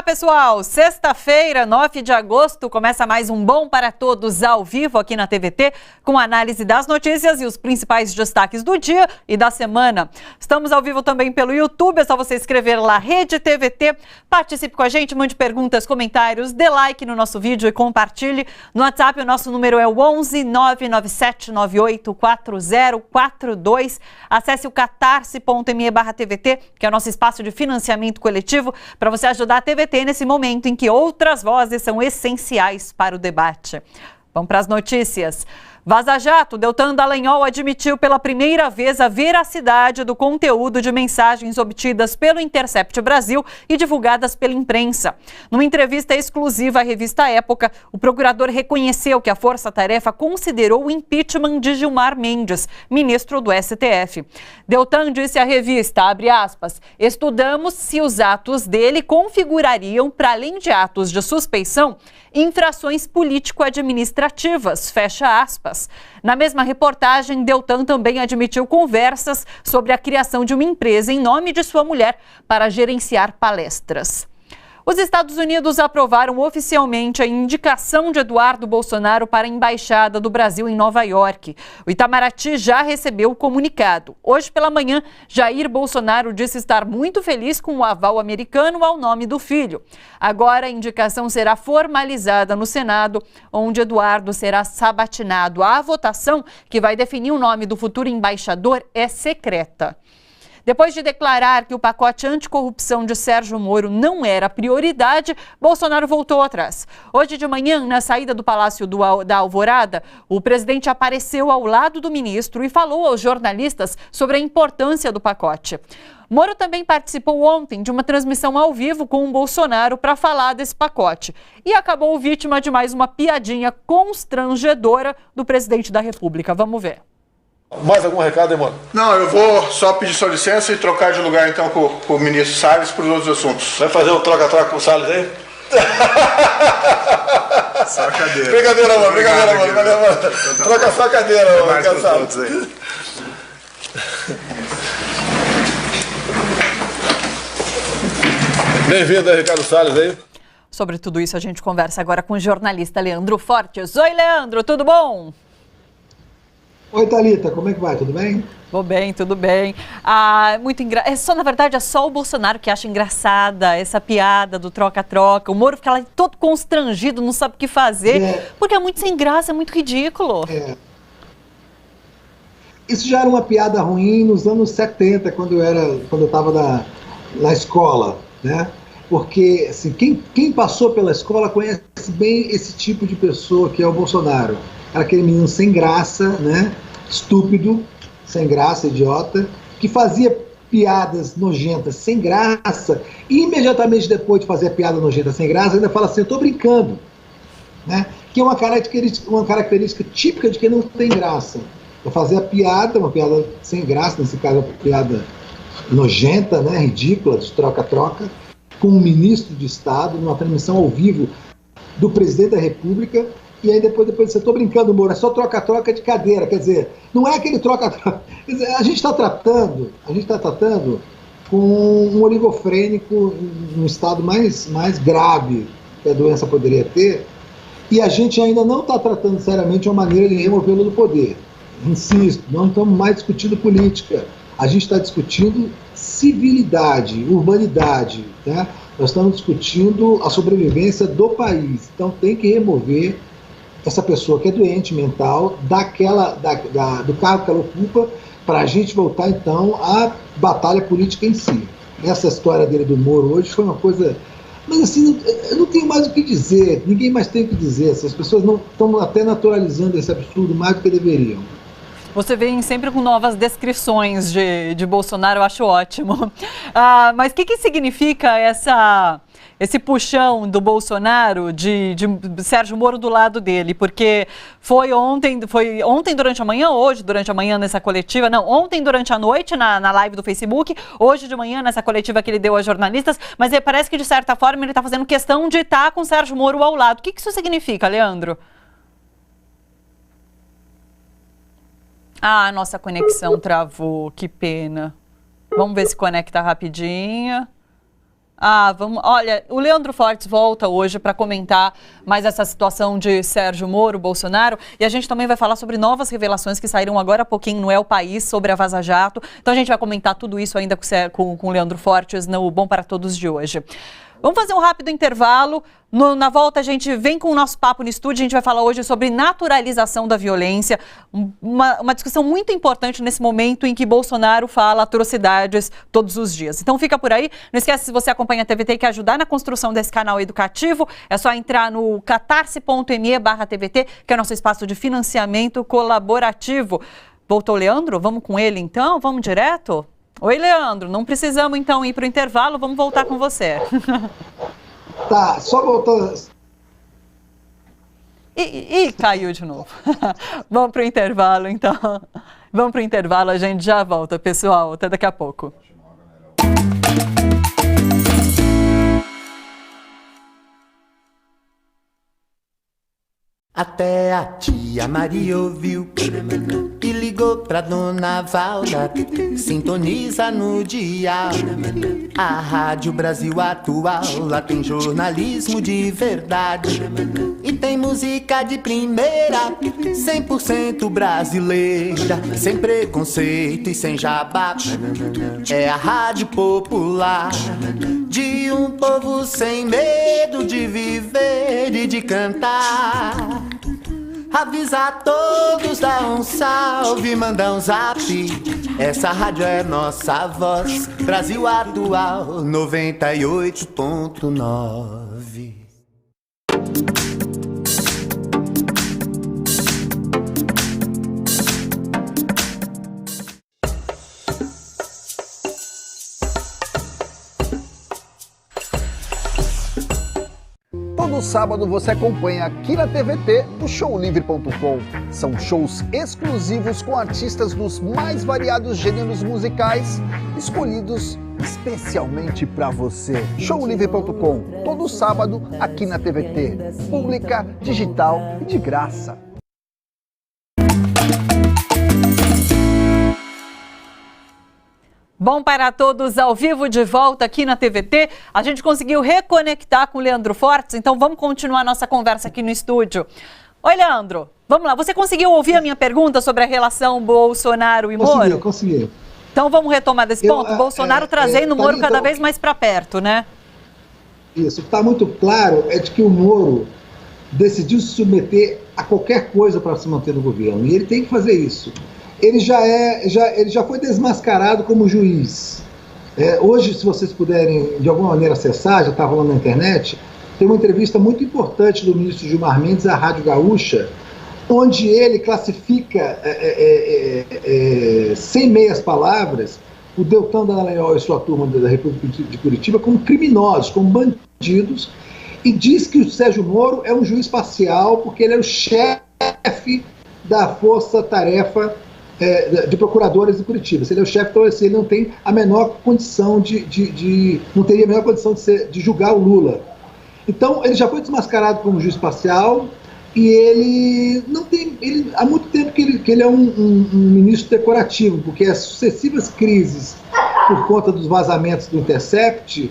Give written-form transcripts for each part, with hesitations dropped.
pessoal, sexta-feira, 9 de agosto, começa mais um Bom para Todos ao vivo aqui na TVT, com análise das notícias e os principais destaques do dia e da semana. Estamos ao vivo também pelo YouTube, é só você escrever lá Rede TVT, participe com a gente, mande perguntas, comentários, dê like no nosso vídeo e compartilhe. No WhatsApp o nosso número é o 11 997 98 4042. Acesse o catarse.me/TVT, que é o nosso espaço de financiamento coletivo, para você ajudar a TVT nesse momento em que outras vozes são essenciais para o debate. Vamos para as notícias. Vaza Jato, Deltan Dallagnol admitiu pela primeira vez a veracidade do conteúdo de mensagens obtidas pelo Intercept Brasil e divulgadas pela imprensa. Numa entrevista exclusiva à revista Época, o procurador reconheceu que a Força Tarefa considerou o impeachment de Gilmar Mendes, ministro do STF. Deltan disse à revista, abre aspas, estudamos se os atos dele configurariam, para além de atos de suspeição, infrações político-administrativas, fecha aspas. Na mesma reportagem, Deltan também admitiu conversas sobre a criação de uma empresa em nome de sua mulher para gerenciar palestras. Os Estados Unidos aprovaram oficialmente a indicação de Eduardo Bolsonaro para a Embaixada do Brasil em Nova York. O Itamaraty já recebeu o comunicado. Hoje pela manhã, Jair Bolsonaro disse estar muito feliz com o aval americano ao nome do filho. Agora a indicação será formalizada no Senado, onde Eduardo será sabatinado. A votação, que vai definir o nome do futuro embaixador, é secreta. Depois de declarar que o pacote anticorrupção de Sérgio Moro não era prioridade, Bolsonaro voltou atrás. Hoje de manhã, na saída do Palácio da Alvorada, o presidente apareceu ao lado do ministro e falou aos jornalistas sobre a importância do pacote. Moro também participou ontem de uma transmissão ao vivo com o Bolsonaro para falar desse pacote e acabou vítima de mais uma piadinha constrangedora do presidente da República. Vamos ver. Mais algum recado, hein, mano? Não, eu vou só pedir sua licença e trocar de lugar então com o ministro Salles para os outros assuntos. Vai fazer um troca-troca com o Salles aí? Só a cadeira. Brincadeira, mano. Valeu, mano. Troca só a cadeira, mano. Todos aí. Bem-vindo aí, Ricardo Salles aí. Sobre tudo isso, a gente conversa agora com o jornalista Leandro Fortes. Oi, Leandro, tudo bom? Oi, Thalita, como é que vai? Tudo bem? Vou bem, tudo bem. Na verdade, é só o Bolsonaro que acha engraçada essa piada do troca-troca. O Moro fica lá todo constrangido, não sabe o que fazer, porque é muito sem graça, é muito ridículo. Isso já era uma piada ruim nos anos 70, quando eu estava na escola, né? Porque assim, quem passou pela escola conhece bem esse tipo de pessoa que é o Bolsonaro. Era aquele menino sem graça, né? Estúpido, sem graça, idiota, que fazia piadas nojentas sem graça e imediatamente depois de fazer a piada nojenta sem graça ainda fala assim, eu tô brincando, né? Que é uma característica típica de quem não tem graça. É fazer a piada, uma piada sem graça, nesse caso uma piada nojenta, né? Ridícula, de troca-troca, com um ministro de Estado, numa transmissão ao vivo do presidente da República. E aí depois você, tô brincando, Moro, é só troca-troca de cadeira, quer dizer, não é aquele troca-troca, a gente está tratando com um oligofrênico no estado mais grave que a doença poderia ter, e a gente ainda não está tratando seriamente uma maneira de removê-lo do poder. Insisto, não estamos mais discutindo política, a gente está discutindo civilidade, urbanidade, né? Nós estamos discutindo a sobrevivência do país, então tem que remover essa pessoa que é doente mental do cargo que ela ocupa, para a gente voltar então à batalha política em si. Essa história dele do Moro hoje foi uma coisa... Mas assim, eu não tenho mais o que dizer, ninguém mais tem o que dizer, essas pessoas não estão até naturalizando esse absurdo mais do que deveriam. Você vem sempre com novas descrições de Bolsonaro, eu acho ótimo. Mas o que significa esse puxão do Bolsonaro de Sérgio Moro do lado dele? Porque foi ontem durante a manhã, hoje durante a manhã nessa coletiva, não, ontem durante a noite na live do Facebook, hoje de manhã nessa coletiva que ele deu aos jornalistas, mas parece que de certa forma ele está fazendo questão de estar com Sérgio Moro ao lado. O que isso significa, Leandro? Ah, nossa conexão travou, que pena. Vamos ver se conecta rapidinho. Vamos. Olha, o Leandro Fortes volta hoje para comentar mais essa situação de Sérgio Moro, Bolsonaro, e a gente também vai falar sobre novas revelações que saíram agora há pouquinho no El País sobre a Vaza Jato. Então a gente vai comentar tudo isso ainda com o Leandro Fortes no Bom para Todos de hoje. Vamos fazer um rápido intervalo. Na volta a gente vem com o nosso papo no estúdio. A gente vai falar hoje sobre naturalização da violência. Uma discussão muito importante nesse momento em que Bolsonaro fala atrocidades todos os dias. Então fica por aí. Não esquece, se você acompanha a TVT e quer ajudar na construção desse canal educativo, é só entrar no catarse.me/TVT, que é o nosso espaço de financiamento colaborativo. Voltou o Leandro? Vamos com ele então? Vamos direto? Oi, Leandro, não precisamos então ir para o intervalo, vamos voltar com você. Tá, só voltando. E caiu de novo. Vamos para o intervalo então. Vamos para o intervalo, a gente já volta, pessoal. Até daqui a pouco. Até a tia Maria ouviu e ligou pra dona Valda. Sintoniza no dial a Rádio Brasil Atual. Lá tem jornalismo de verdade e tem música de primeira, 100% brasileira, sem preconceito e sem jabá. É a Rádio Popular de um povo sem medo de viver e de cantar. Avisa a todos, dá um salve, manda um zap. Essa rádio é nossa voz, Brasil Atual 98.9. Todo sábado você acompanha aqui na TVT o showlivre.com. São shows exclusivos com artistas dos mais variados gêneros musicais, escolhidos especialmente para você. Showlivre.com, todo sábado aqui na TVT. Pública, digital e de graça. Bom para todos, ao vivo de volta aqui na TVT. A gente conseguiu reconectar com o Leandro Fortes, então vamos continuar nossa conversa aqui no estúdio. Oi, Leandro, vamos lá. Você conseguiu ouvir a minha pergunta sobre a relação Bolsonaro e Moro? Consegui. Então vamos retomar desse ponto. Bolsonaro trazendo o Moro cada vez mais para perto, né? Isso, o que está muito claro é de que o Moro decidiu se submeter a qualquer coisa para se manter no governo, e ele tem que fazer isso. Ele já foi desmascarado como juiz. Hoje, se vocês puderem de alguma maneira acessar, já está rolando na internet, tem uma entrevista muito importante do ministro Gilmar Mendes à Rádio Gaúcha, onde ele classifica, sem meias palavras, o Deltan Dallagnol e sua turma da República de Curitiba como criminosos, como bandidos, e diz que o Sérgio Moro é um juiz parcial porque ele é o chefe da força-tarefa de procuradores de Curitiba. Se ele é o chefe, então ele não tem a menor condição não teria a menor condição de julgar o Lula. Então, ele já foi desmascarado como juiz parcial e ele não tem... há muito tempo que ele é um ministro decorativo, porque as sucessivas crises por conta dos vazamentos do Intercept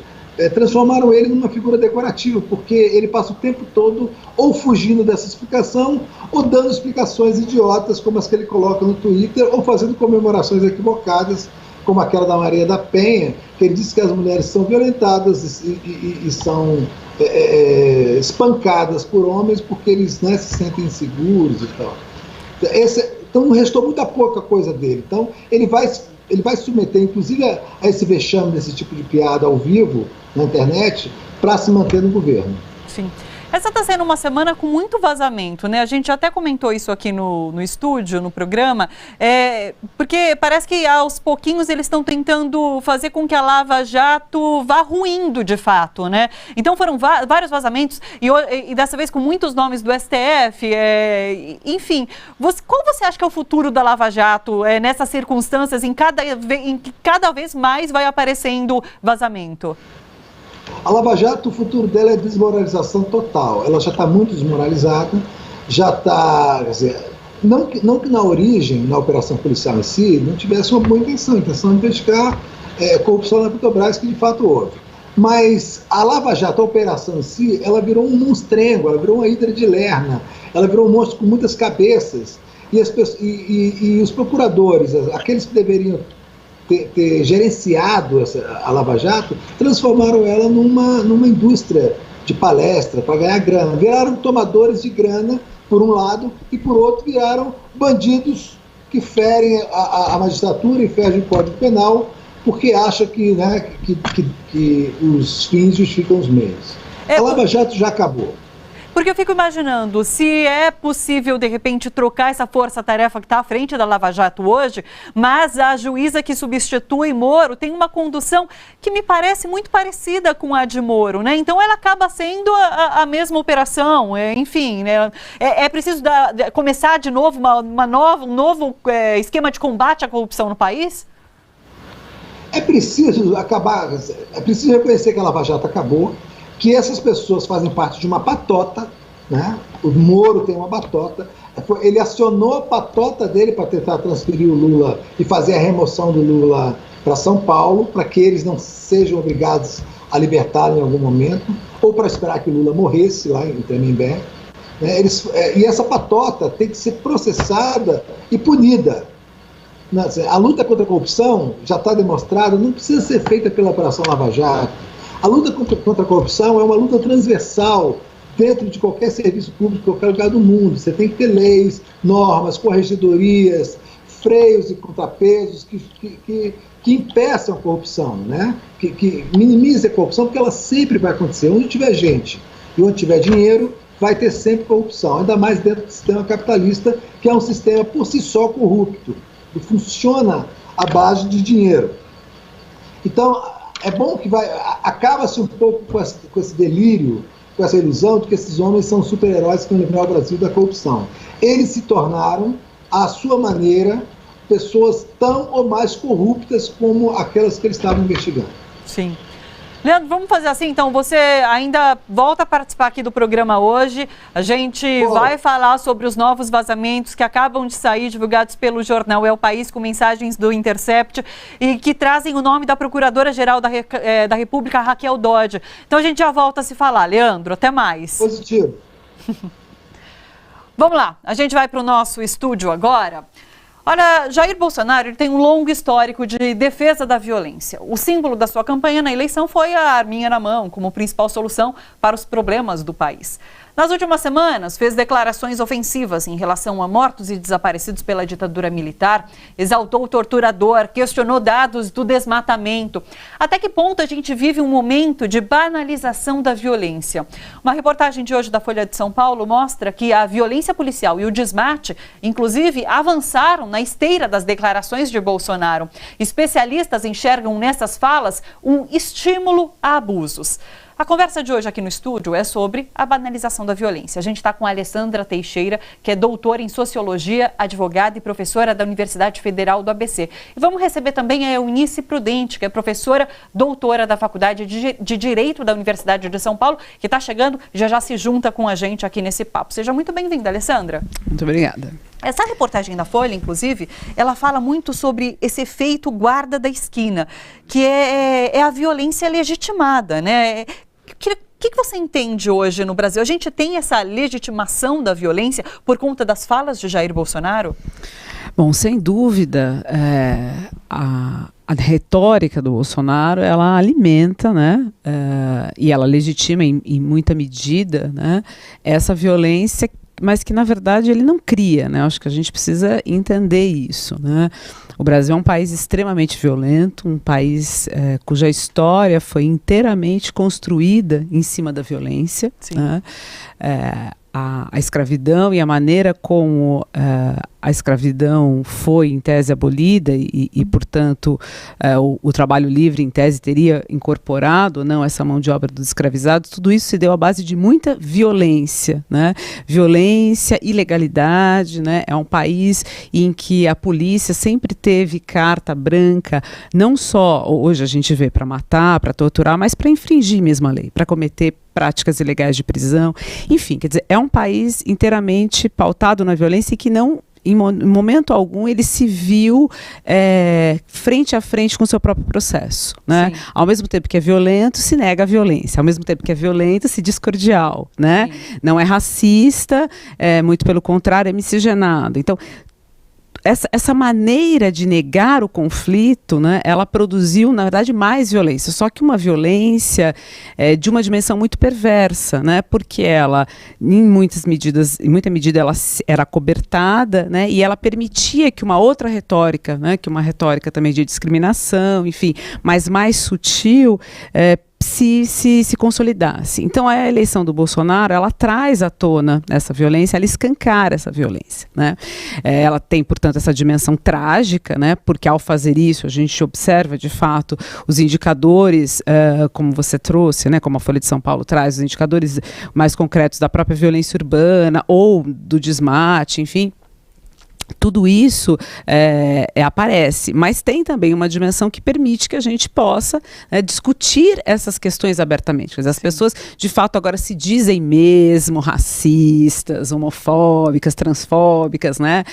transformaram ele numa figura decorativa, porque ele passa o tempo todo ou fugindo dessa explicação, ou dando explicações idiotas, como as que ele coloca no Twitter, ou fazendo comemorações equivocadas, como aquela da Maria da Penha, que ele diz que as mulheres são violentadas e são espancadas por homens porque eles se sentem inseguros e tal. Então restou muita pouca coisa dele. Então ele vai submeter, inclusive, a esse vexame desse tipo de piada ao vivo, na internet, para se manter no governo. Sim. Essa está sendo uma semana com muito vazamento, né? A gente até comentou isso aqui no estúdio, no programa, porque parece que aos pouquinhos eles estão tentando fazer com que a Lava Jato vá ruindo de fato, né? Então foram vários vazamentos e dessa vez com muitos nomes do STF, enfim. Qual você acha que é o futuro da Lava Jato nessas circunstâncias em que cada vez mais vai aparecendo vazamento? A Lava Jato, o futuro dela é desmoralização total. Ela já está muito desmoralizada, já está... Não que na origem, na operação policial em si, não tivesse uma boa intenção. A intenção de investigar corrupção na Petrobras, que de fato houve. Mas a Lava Jato, a operação em si, ela virou um monstrengo, ela virou uma hidra de Lerna, ela virou um monstro com muitas cabeças. E os procuradores, aqueles que deveriam ter gerenciado a Lava Jato, transformaram ela numa indústria de palestra para ganhar grana. Viraram tomadores de grana, por um lado, e por outro viraram bandidos que ferem a magistratura e ferem o Código Penal, porque acham que os fins justificam os meios. A Lava Jato já acabou. Porque eu fico imaginando, se é possível, de repente, trocar essa força-tarefa que está à frente da Lava Jato hoje, mas a juíza que substitui Moro tem uma condução que me parece muito parecida com a de Moro, né? Então ela acaba sendo a mesma operação, enfim, né? É preciso começar de novo um novo esquema de combate à corrupção no país? É preciso reconhecer que a Lava Jato acabou, que essas pessoas fazem parte de uma patota, né? O Moro tem uma patota, ele acionou a patota dele para tentar transferir o Lula e fazer a remoção do Lula para São Paulo, para que eles não sejam obrigados a libertá-lo em algum momento, ou para esperar que o Lula morresse lá em Tremembé. Né? E essa patota tem que ser processada e punida. A luta contra a corrupção, já está demonstrado, não precisa ser feita pela Operação Lava Jato. A luta contra a corrupção é uma luta transversal dentro de qualquer serviço público, qualquer lugar do mundo. Você tem que ter leis, normas, corregedorias, freios e contrapesos que impeçam a corrupção, né? que minimizem a corrupção, porque ela sempre vai acontecer. Onde tiver gente e onde tiver dinheiro, vai ter sempre corrupção, ainda mais dentro do sistema capitalista, que é um sistema por si só corrupto, que funciona à base de dinheiro. Então, é bom que acaba-se um pouco com esse delírio, com essa ilusão de que esses homens são super-heróis que vão livrar o Brasil da corrupção. Eles se tornaram, à sua maneira, pessoas tão ou mais corruptas como aquelas que eles estavam investigando. Sim. Leandro, vamos fazer assim, então, você ainda volta a participar aqui do programa hoje, a gente vai falar sobre os novos vazamentos que acabam de sair, divulgados pelo jornal É o País, com mensagens do Intercept, e que trazem o nome da Procuradora-Geral da República, Raquel Dodge. Então a gente já volta a se falar. Leandro, até mais. Positivo. Vamos lá, a gente vai para o nosso estúdio agora. Olha, Jair Bolsonaro ele tem um longo histórico de defesa da violência. O símbolo da sua campanha na eleição foi a arminha na mão, como principal solução para os problemas do país. Nas últimas semanas, fez declarações ofensivas em relação a mortos e desaparecidos pela ditadura militar, exaltou o torturador, questionou dados do desmatamento. Até que ponto a gente vive um momento de banalização da violência? Uma reportagem de hoje da Folha de São Paulo mostra que a violência policial e o desmate, inclusive, avançaram na esteira das declarações de Bolsonaro. Especialistas enxergam nessas falas um estímulo a abusos. A conversa de hoje aqui no estúdio é sobre a banalização da violência. A gente está com a Alessandra Teixeira, que é doutora em Sociologia, advogada e professora da Universidade Federal do ABC. E vamos receber também a Eunice Prudente, que é professora doutora da Faculdade de Direito da Universidade de São Paulo, que está chegando e já se junta com a gente aqui nesse papo. Seja muito bem-vinda, Alessandra. Muito obrigada. Essa reportagem da Folha, inclusive, ela fala muito sobre esse efeito guarda da esquina, que é a violência legitimada, né? O que você entende hoje no Brasil? A gente tem essa legitimação da violência por conta das falas de Jair Bolsonaro? Bom, sem dúvida, a retórica do Bolsonaro, ela alimenta, né, e ela legitima em muita medida, né, essa violência, mas que na verdade ele não cria, né? Acho que a gente precisa entender isso, né? O Brasil é um país extremamente violento, um país cuja história foi inteiramente construída em cima da violência, né? A escravidão e a maneira como a escravidão foi, em tese, abolida e portanto, o trabalho livre, em tese, teria incorporado ou não essa mão de obra dos escravizados, tudo isso se deu à base de muita violência, né? Violência, ilegalidade, né? É um país em que a polícia sempre teve carta branca, não só, hoje a gente vê, para matar, para torturar, mas para infringir mesmo a lei, para cometer práticas ilegais de prisão, enfim, quer dizer, é um país inteiramente pautado na violência e que não em momento algum, ele se viu frente a frente com o seu próprio processo, né? Ao mesmo tempo que é violento, se nega a violência. Ao mesmo tempo que é violento, se diz cordial, né? Não é racista, muito pelo contrário, é miscigenado. Então, essa maneira de negar o conflito, né, ela produziu, na verdade, mais violência. Só que uma violência de uma dimensão muito perversa, né, porque ela, em muita medida, ela era acobertada, né, e ela permitia que uma outra retórica, né, que uma retórica também de discriminação, enfim, mas mais sutil, se consolidasse. Então, a eleição do Bolsonaro, ela traz à tona essa violência, ela escancara essa violência, né? Ela tem, portanto, essa dimensão trágica, né? Porque ao fazer isso, a gente observa, de fato, os indicadores, como você trouxe, né? Como a Folha de São Paulo traz, os indicadores mais concretos da própria violência urbana ou do desmate, enfim. Tudo isso aparece, mas tem também uma dimensão que permite que a gente possa discutir essas questões abertamente. Quer dizer, as pessoas, de fato, agora se dizem mesmo racistas, homofóbicas, transfóbicas, né?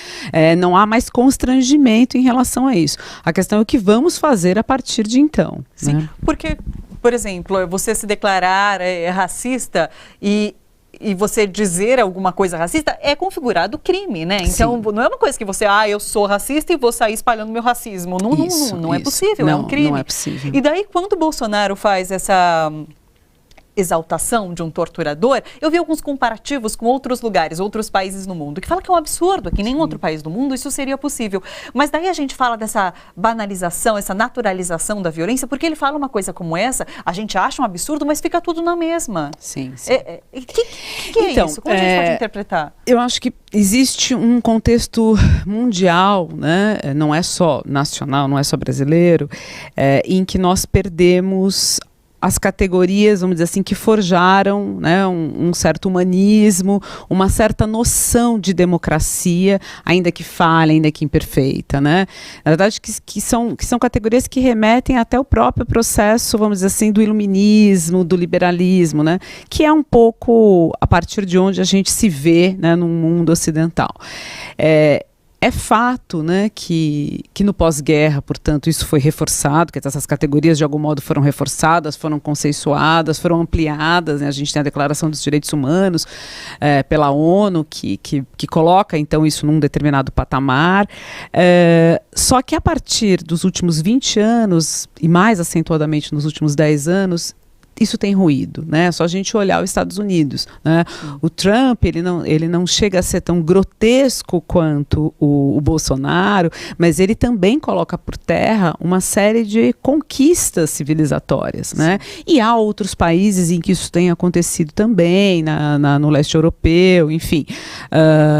Não há mais constrangimento em relação a isso. A questão é o que vamos fazer a partir de então. Sim, né? Porque, por exemplo, você se declarar racista e você dizer alguma coisa racista é configurado crime, né? Então, não é uma coisa que você, eu sou racista e vou sair espalhando meu racismo. Não é possível, é um crime. Não é possível. E daí, quando o Bolsonaro faz essa exaltação de um torturador, eu vi alguns comparativos com outros lugares, outros países no mundo, que fala que é um absurdo, que em nenhum outro país do mundo isso seria possível. Mas daí a gente fala dessa banalização, essa naturalização da violência, porque ele fala uma coisa como essa, a gente acha um absurdo, mas fica tudo na mesma. Sim. Que é então, isso? Como a gente pode interpretar? Eu acho que existe um contexto mundial, né? Não é só nacional, não é só brasileiro, em que nós perdemos as categorias, vamos dizer assim, que forjaram, né, um certo humanismo, uma certa noção de democracia, ainda que falha, ainda que imperfeita, né? Na verdade, que são categorias que remetem até o próprio processo, vamos dizer assim, do iluminismo, do liberalismo, né? Que é um pouco a partir de onde a gente se vê, né, no mundo ocidental. É fato, né, que no pós-guerra, portanto, isso foi reforçado, que essas categorias de algum modo foram reforçadas, foram consensuadas, foram ampliadas, né? A gente tem a Declaração dos Direitos Humanos pela ONU, que coloca, então, isso num determinado patamar. Só que a partir dos últimos 20 anos, e mais acentuadamente nos últimos 10 anos, isso tem ruído, né? É só a gente olhar os Estados Unidos, né? O Trump, ele não chega a ser tão grotesco quanto o Bolsonaro, mas ele também coloca por terra uma série de conquistas civilizatórias, né? E há outros países em que isso tem acontecido também, no leste europeu, enfim.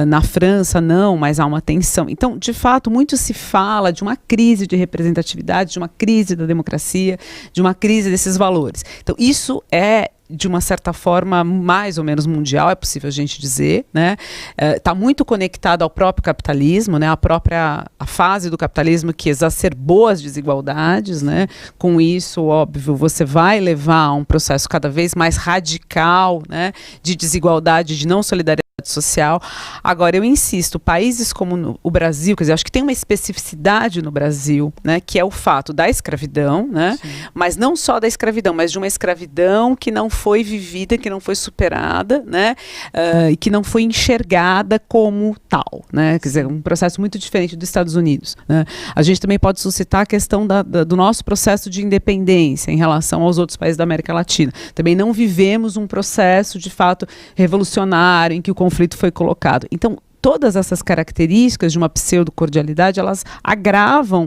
Na França não, mas há uma tensão. Então, de fato, muito se fala de uma crise de representatividade, de uma crise da democracia, de uma crise desses valores. Então, isso é, de uma certa forma, mais ou menos mundial, é possível a gente dizer, né? Está muito conectado ao próprio capitalismo, né? A fase do capitalismo que exacerbou as desigualdades, né? Com isso, óbvio, você vai levar a um processo cada vez mais radical, né? De desigualdade, de não solidariedade social. Agora, eu insisto, países como o Brasil, quer dizer, acho que tem uma especificidade no Brasil, né, que é o fato da escravidão, né, mas não só da escravidão, mas de uma escravidão que não foi vivida, que não foi superada, né, e que não foi enxergada como tal, né, quer dizer, um processo muito diferente dos Estados Unidos, né. A gente também pode suscitar a questão do nosso processo de independência em relação aos outros países da América Latina. Também não vivemos um processo, de fato, revolucionário, em que o conflito foi colocado. Então, todas essas características de uma pseudo-cordialidade, elas agravam,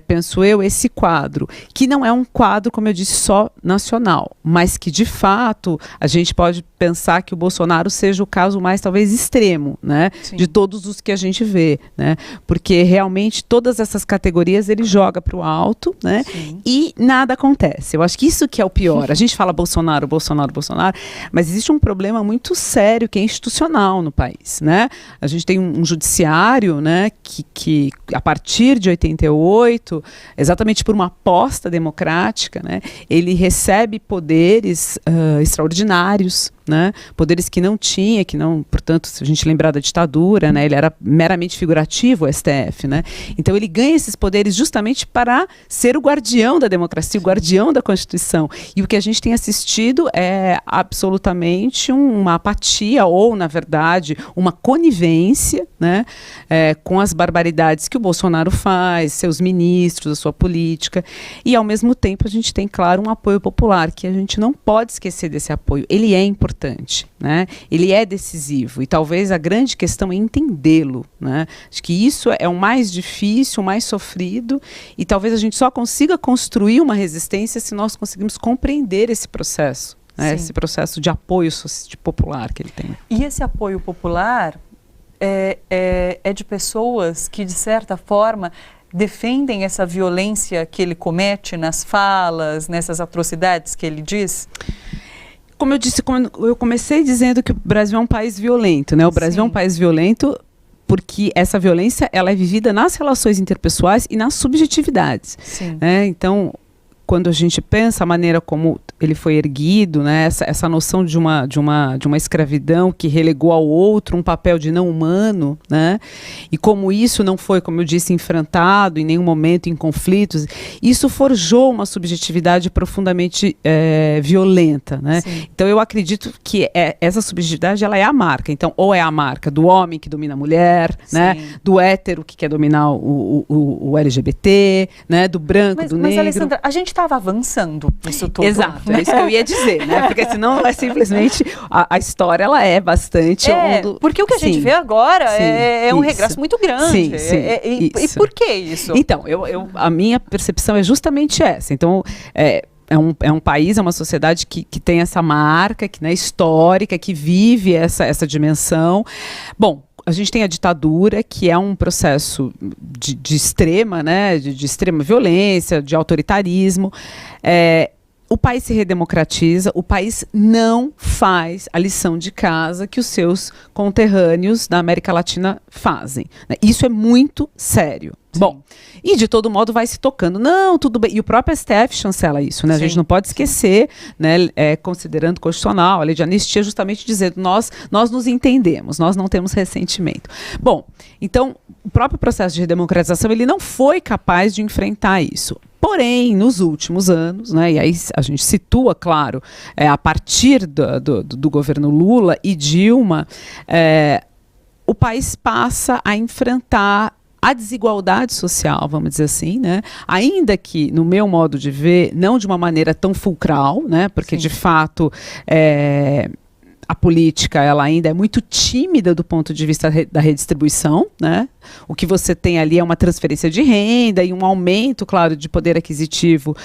penso eu, esse quadro, que não é um quadro, como eu disse, só nacional, mas que, de fato, a gente pode pensar que o Bolsonaro seja o caso mais, talvez, extremo, né, de todos os que a gente vê, né, porque realmente todas essas categorias ele joga para o alto, né, e nada acontece. Eu acho que isso que é o pior. A gente fala Bolsonaro, Bolsonaro, Bolsonaro, mas existe um problema muito sério que é institucional no país, né. A gente tem um judiciário, né, que a partir de 88, exatamente por uma aposta democrática, né, ele recebe poderes extraordinários, né? Poderes que não tinha, que não, portanto, se a gente lembrar da ditadura, né? Ele era meramente figurativo, o STF, né? Então ele ganha esses poderes justamente para ser o guardião da democracia, o guardião da Constituição. E o que a gente tem assistido é absolutamente uma apatia ou, na verdade, uma conivência, né? Com as barbaridades que o Bolsonaro faz, seus ministros, a sua política. E, ao mesmo tempo, a gente tem, claro, um apoio popular, que a gente não pode esquecer desse apoio. Ele é importante, né? Ele é decisivo. E talvez a grande questão é entendê-lo, né? Acho que isso é o mais difícil, o mais sofrido, e talvez a gente só consiga construir uma resistência se nós conseguirmos compreender esse processo, né? Esse processo de apoio popular que ele tem. E esse apoio popular é de pessoas que, de certa forma, defendem essa violência que ele comete nas falas, nessas atrocidades que ele diz? Como eu disse, eu comecei dizendo que o Brasil é um país violento, né? O Brasil é um país violento porque essa violência ela é vivida nas relações interpessoais e nas subjetividades. Né? Então, quando a gente pensa a maneira como ele foi erguido, né, essa noção de uma escravidão que relegou ao outro um papel de não humano, né, e como isso não foi, como eu disse, enfrentado em nenhum momento em conflitos, isso forjou uma subjetividade profundamente violenta, né? Então eu acredito que essa subjetividade ela é a marca. Então, ou é a marca do homem que domina a mulher, né, do hétero que quer dominar o LGBT, né, do branco, do negro. Mas, Alessandra, a gente estava avançando isso tudo. Exato, é isso que eu ia dizer, né? Porque senão é simplesmente a história ela é bastante... Porque o que a gente vê agora é um regresso muito grande. E por que isso? Então, a minha percepção é justamente essa. Então, é um país, é uma sociedade que tem essa marca, que, né, histórica, que vive essa dimensão. Bom, a gente tem a ditadura, que é um processo de extrema, né, de extrema violência, de autoritarismo. O país se redemocratiza, o país não faz a lição de casa que os seus conterrâneos da América Latina fazem, né? Isso é muito sério. Bom, e de todo modo vai se tocando. Não, tudo bem. E o próprio STF chancela isso, né? A gente não pode esquecer, né? Considerando constitucional, a lei de anistia, justamente dizendo nós nos entendemos, nós não temos ressentimento. Bom, então, o próprio processo de redemocratização, ele não foi capaz de enfrentar isso. Porém, nos últimos anos, né, e aí a gente situa, claro, a partir do governo Lula e Dilma, o país passa a enfrentar a desigualdade social, vamos dizer assim, né? Ainda que, no meu modo de ver, não de uma maneira tão fulcral, né? Porque, de fato, a política ela ainda é muito tímida do ponto de vista da redistribuição, né? O que você tem ali é uma transferência de renda e um aumento, claro, de poder aquisitivo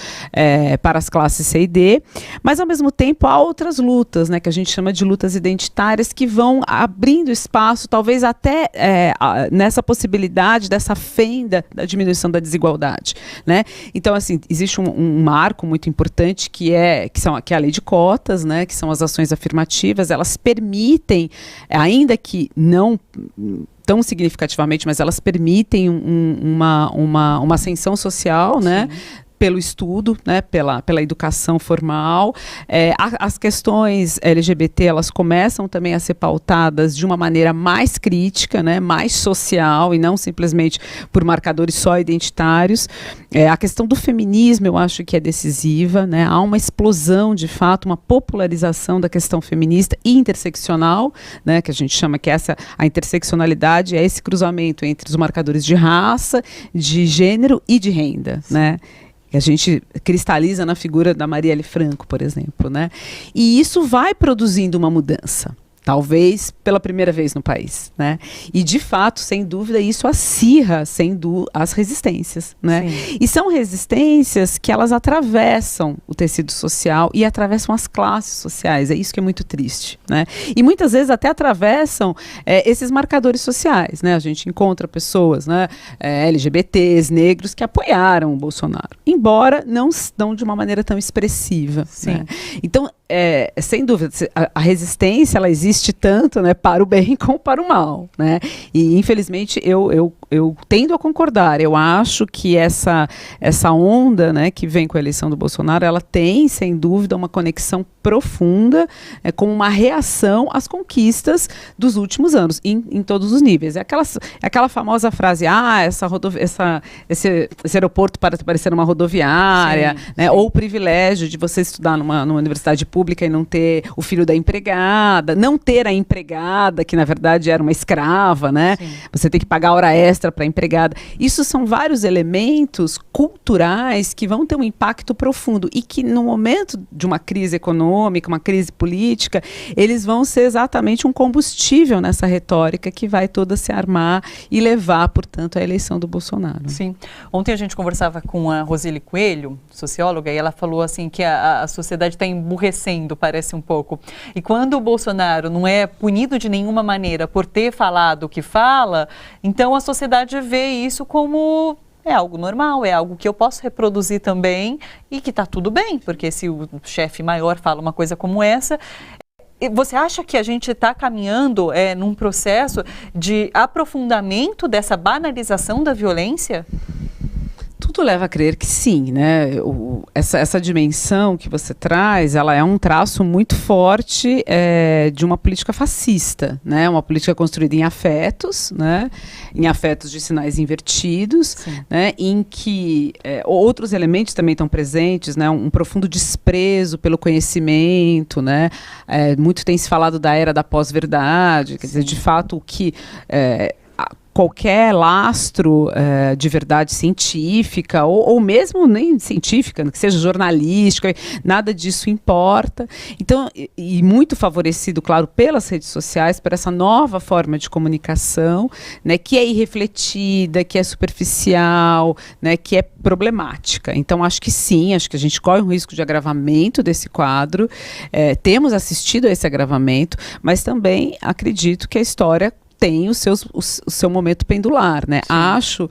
para as classes C e D, mas ao mesmo tempo há outras lutas, né, que a gente chama de lutas identitárias, que vão abrindo espaço, talvez até nessa possibilidade dessa fenda da diminuição da desigualdade, né? Então, assim, existe um marco muito importante que é a lei de cotas, né, que são as ações afirmativas. Elas permitem, ainda que não tão significativamente, mas elas permitem uma ascensão social, né? Pelo estudo, né, pela educação formal. As questões LGBT, elas começam também a ser pautadas de uma maneira mais crítica, né, mais social, e não simplesmente por marcadores só identitários. A questão do feminismo, eu acho que é decisiva, né? Há uma explosão, de fato, uma popularização da questão feminista e interseccional, né, que a gente chama que a interseccionalidade é esse cruzamento entre os marcadores de raça, de gênero e de renda, né? Que a gente cristaliza na figura da Marielle Franco, por exemplo, né? E isso vai produzindo uma mudança, talvez pela primeira vez no país, né? E, de fato, sem dúvida, isso acirra as resistências, né? E são resistências que elas atravessam o tecido social e atravessam as classes sociais. É isso que é muito triste, né? E muitas vezes até atravessam esses marcadores sociais, né? A gente encontra pessoas, né, LGBTs, negros, que apoiaram o Bolsonaro, embora não de uma maneira tão expressiva, né? Então, sem dúvida, a resistência ela existe tanto, né, para o bem como para o mal, né? E infelizmente eu tendo a concordar. Eu acho que essa onda, né, que vem com a eleição do Bolsonaro, ela tem, sem dúvida, uma conexão profunda com uma reação às conquistas dos últimos anos, em todos os níveis. É aquela famosa frase, esse aeroporto para parecer uma rodoviária, sim, né, sim. Ou o privilégio de você estudar numa universidade pública e não ter o filho da empregada, não ter a empregada, que na verdade era uma escrava, né? Sim. Você tem que pagar hora extra para a empregada. Isso são vários elementos culturais que vão ter um impacto profundo e que no momento de uma crise econômica, uma crise política, eles vão ser exatamente um combustível nessa retórica que vai toda se armar e levar, portanto, à eleição do Bolsonaro. Sim. Ontem a gente conversava com a Roseli Coelho, socióloga, e ela falou assim que a sociedade está emburrecendo, parece um pouco. E quando o Bolsonaro não é punido de nenhuma maneira por ter falado o que fala, então a sociedade vê isso como algo normal, é algo que eu posso reproduzir também e que está tudo bem, porque se o chefe maior fala uma coisa como essa... Você acha que a gente está caminhando num processo de aprofundamento dessa banalização da violência? Tudo leva a crer que sim, né? Essa dimensão que você traz, ela é um traço muito forte de uma política fascista, né? Uma política construída em afetos, né? Em afetos de sinais invertidos, né? Em que outros elementos também estão presentes, né? Um profundo desprezo pelo conhecimento, né? Muito tem se falado da era da pós-verdade, quer dizer, de fato, o que... qualquer lastro de verdade científica, ou mesmo nem científica, que seja jornalística, nada disso importa. Então, e muito favorecido, claro, pelas redes sociais, por essa nova forma de comunicação, né, que é irrefletida, que é superficial, né, que é problemática. Então, acho que sim, acho que a gente corre um risco de agravamento desse quadro, temos assistido a esse agravamento, mas também acredito que a história tem o seu momento pendular, né? Sim. Acho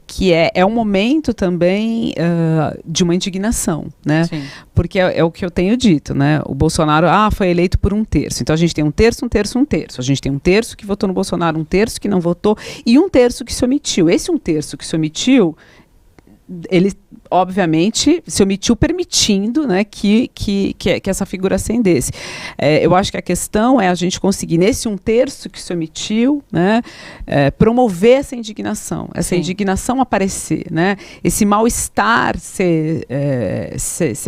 que é um momento também de uma indignação, né? Sim. Porque é o que eu tenho dito, né? O Bolsonaro foi eleito por 1/3. Então a gente tem 1/3, 1/3, 1/3. A gente tem 1/3 que votou no Bolsonaro, 1/3 que não votou e 1/3 que se omitiu. Esse 1/3 que se omitiu, ele obviamente se omitiu permitindo, né, que essa figura ascendesse. Eu acho que a questão é a gente conseguir, nesse 1/3 que se omitiu, né, promover essa indignação aparecer, né, esse mal-estar ser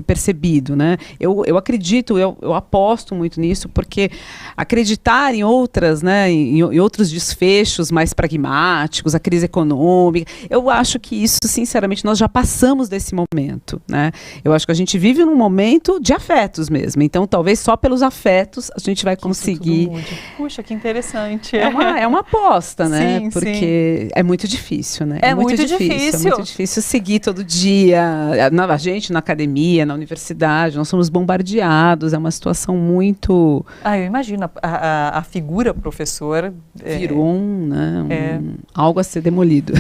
percebido, né. Eu acredito, eu aposto muito nisso, porque acreditar em outras, né, em outros desfechos mais pragmáticos, a crise econômica, eu acho que isso, sinceramente, nós já passamos desse momento, né? Eu acho que a gente vive num momento de afetos mesmo. Então, talvez só pelos afetos a gente vai conseguir. Puxa, que interessante. É uma aposta, né? Sim, porque é muito difícil, né? É muito difícil. É muito difícil seguir todo dia. A gente na academia, na universidade, nós somos bombardeados. É uma situação muito. Eu imagino a figura professor. Virou algo a ser demolido.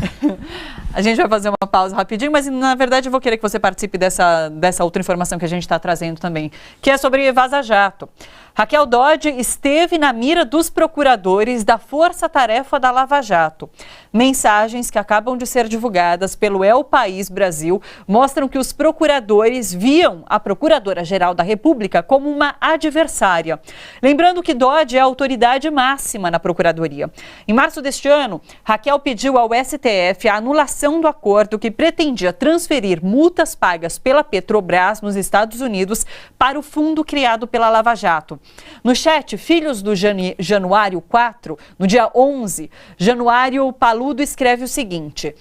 A gente vai fazer uma pausa rapidinho, mas na verdade eu vou querer que você participe dessa outra informação que a gente está trazendo também, que é sobre Vaza Jato. Raquel Dodge esteve na mira dos procuradores da Força Tarefa da Lava Jato. Mensagens que acabam de ser divulgadas pelo El País Brasil mostram que os procuradores viam a Procuradora-Geral da República como uma adversária. Lembrando que Dodge é a autoridade máxima na Procuradoria. Em março deste ano, Raquel pediu ao STF a anulação do acordo que pretendia transferir multas pagas pela Petrobras nos Estados Unidos para o fundo criado pela Lava Jato. No chat Filhos do Januário 4, no dia 11, Januário Paludo escreve o seguinte: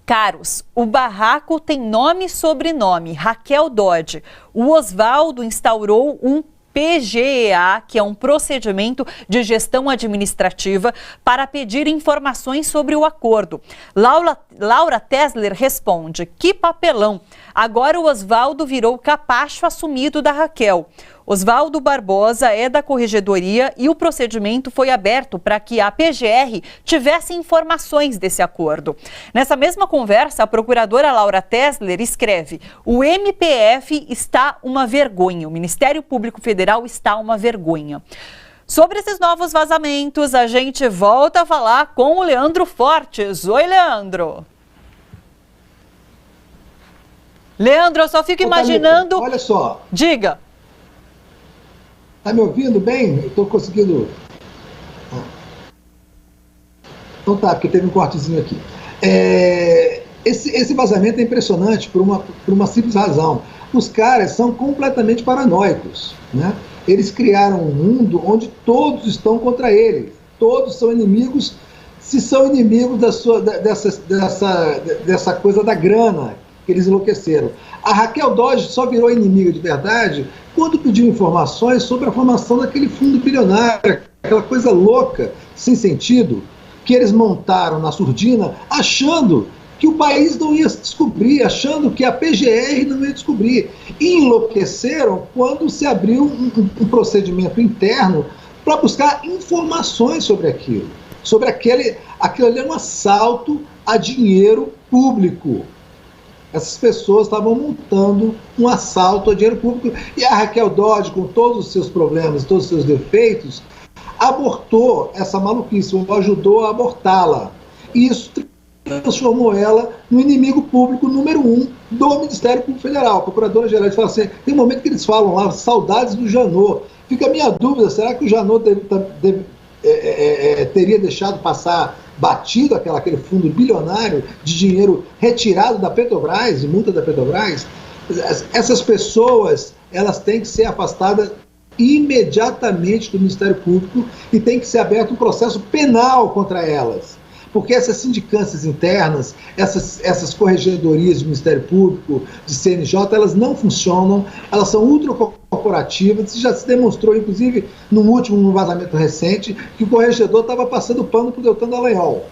caros, o barraco tem nome e sobrenome, Raquel Dodge. O Oswaldo instaurou um PGEA, que é um procedimento de gestão administrativa, para pedir informações sobre o acordo. Laura Tesler responde: que papelão! Agora o Oswaldo virou capacho assumido da Raquel. Oswaldo Barbosa é da Corregedoria e o procedimento foi aberto para que a PGR tivesse informações desse acordo. Nessa mesma conversa, a procuradora Laura Tesler escreve: o MPF está uma vergonha, o Ministério Público Federal está uma vergonha. Sobre esses novos vazamentos, a gente volta a falar com o Leandro Fortes. Oi, Leandro. Leandro, eu só fico imaginando... Olha só. Diga. Tá me ouvindo bem? Eu tô conseguindo... Então tá, porque teve um cortezinho aqui. Esse vazamento é impressionante por uma simples razão. Os caras são completamente paranoicos, né? Eles criaram um mundo onde todos estão contra eles. Todos são inimigos, se são inimigos dessa coisa da grana, que eles enlouqueceram. A Raquel Dodge só virou inimiga de verdade quando pediu informações sobre a formação daquele fundo bilionário, aquela coisa louca, sem sentido, que eles montaram na surdina, achando que o país não ia descobrir, achando que a PGR não ia descobrir. E enlouqueceram quando se abriu um procedimento interno para buscar informações sobre aquilo. Sobre aquilo ali é um assalto a dinheiro público. Essas pessoas estavam montando um assalto a dinheiro público. E a Raquel Dodge, com todos os seus problemas, todos os seus defeitos, abortou essa maluquice, ou ajudou a abortá-la. E isso transformou ela no inimigo público número 1 do Ministério Público Federal. A Procuradora-Geral fala assim, tem um momento que eles falam lá, saudades do Janot. Fica a minha dúvida, será que o Janot teria deixado passar batido aquele fundo bilionário de dinheiro retirado da Petrobras, de multa da Petrobras? Essas pessoas, elas têm que ser afastadas imediatamente do Ministério Público e tem que ser aberto um processo penal contra elas. Porque essas sindicâncias internas, essas corregedorias do Ministério Público, de CNJ, elas não funcionam, elas são ultracorporativas. Já se demonstrou, inclusive, no vazamento recente, que o corregedor estava passando pano para o Deltan Dallagnol.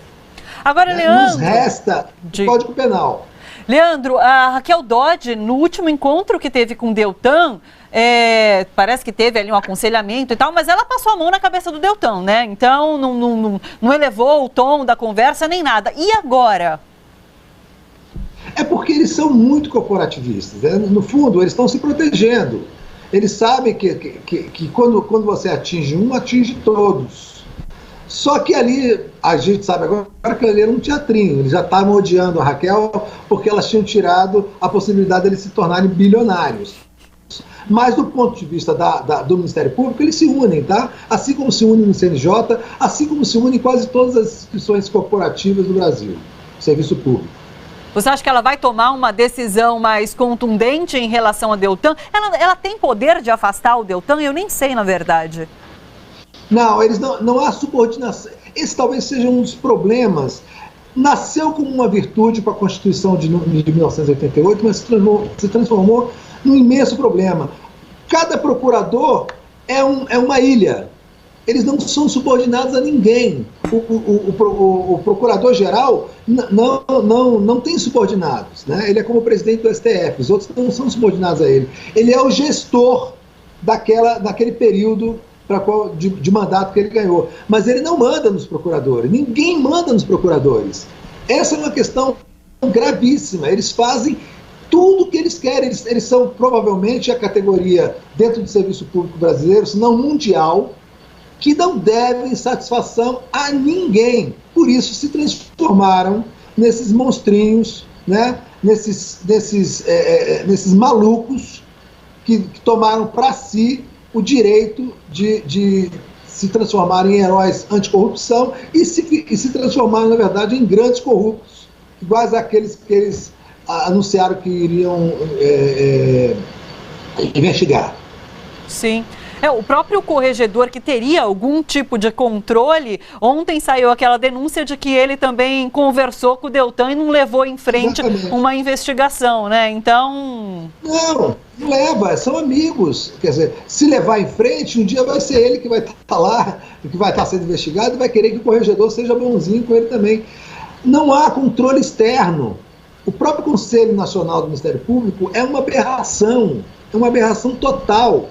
Agora, Leandro... Nos resta o Código Penal. Leandro, a Raquel Dodge, no último encontro que teve com o Deltan, parece que teve ali um aconselhamento e tal, mas ela passou a mão na cabeça do Deltan, né? Então, não elevou o tom da conversa nem nada. E agora? É porque eles são muito corporativistas, né? No fundo, eles estão se protegendo. Eles sabem que quando você atinge um, atinge todos. Só que ali, a gente sabe agora que ali era um teatrinho. Eles já estavam odiando a Raquel porque elas tinham tirado a possibilidade de eles se tornarem bilionários. Mas do ponto de vista do Ministério Público, eles se unem, tá? Assim como se unem no CNJ, assim como se unem quase todas as instituições corporativas do Brasil, serviço público. Você acha que ela vai tomar uma decisão mais contundente em relação a Deltan? Ela tem poder de afastar o Deltan? Eu nem sei, na verdade. Não, eles não há subordinação. Esse talvez seja um dos problemas. Nasceu como uma virtude para a Constituição de 1988, mas se transformou num imenso problema. Cada procurador é uma ilha. Eles não são subordinados a ninguém. O procurador-geral não tem subordinados, né? Ele é como o presidente do STF, os outros não são subordinados a ele. Ele é o gestor daquele período de mandato que ele ganhou. Mas ele não manda nos procuradores. Ninguém manda nos procuradores. Essa é uma questão gravíssima. Eles fazem tudo o que eles querem. Eles são provavelmente a categoria dentro do serviço público brasileiro, se não mundial, que não devem satisfação a ninguém. Por isso se transformaram nesses monstrinhos, né? nesses malucos que tomaram para si o direito de se transformarem em heróis anticorrupção e se transformarem, na verdade, em grandes corruptos, iguais àqueles que eles anunciaram que iriam investigar. Sim. O próprio corregedor que teria algum tipo de controle, ontem saiu aquela denúncia de que ele também conversou com o Deltan e não levou em frente uma investigação, né? Então... Não leva, são amigos. Quer dizer, se levar em frente, um dia vai ser ele que vai estar lá, que vai estar sendo investigado e vai querer que o corregedor seja bonzinho com ele também. Não há controle externo. O próprio Conselho Nacional do Ministério Público é uma aberração total.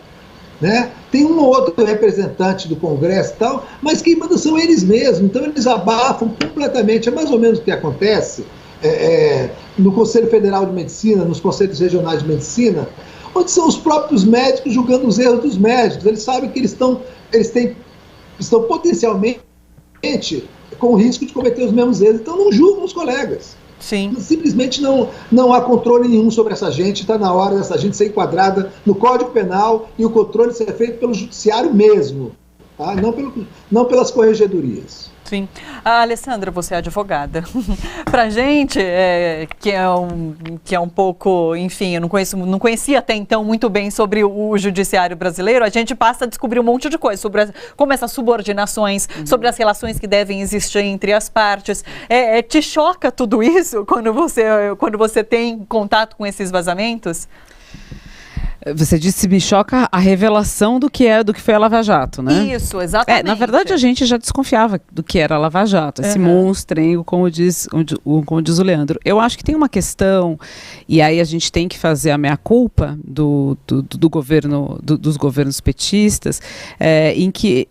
né? Tem um ou outro representante do Congresso e tal, mas quem manda são eles mesmos, então eles abafam completamente. É mais ou menos o que acontece no Conselho Federal de Medicina, nos conselhos regionais de medicina, onde são os próprios médicos julgando os erros dos médicos. Eles sabem que eles estão potencialmente com o risco de cometer os mesmos erros, então não julgam os colegas. Sim. Simplesmente não há controle nenhum sobre essa gente, está na hora dessa gente ser enquadrada no Código Penal e o controle ser feito pelo judiciário mesmo, tá? Não pelas corregedorias. Sim. Alessandra, você é advogada. Pra gente, que é um pouco, enfim, eu não conhecia até então muito bem sobre o judiciário brasileiro, a gente passa a descobrir um monte de coisa sobre como essas subordinações, sobre as relações que devem existir entre as partes. Te choca tudo isso quando você tem contato com esses vazamentos? Você disse, me choca a revelação do que foi a Lava Jato, né? Isso, exatamente. Na verdade, a gente já desconfiava do que era a Lava Jato, esse monstrengo, como diz o Leandro. Eu acho que tem uma questão, e aí a gente tem que fazer a meia-culpa dos governos petistas, em que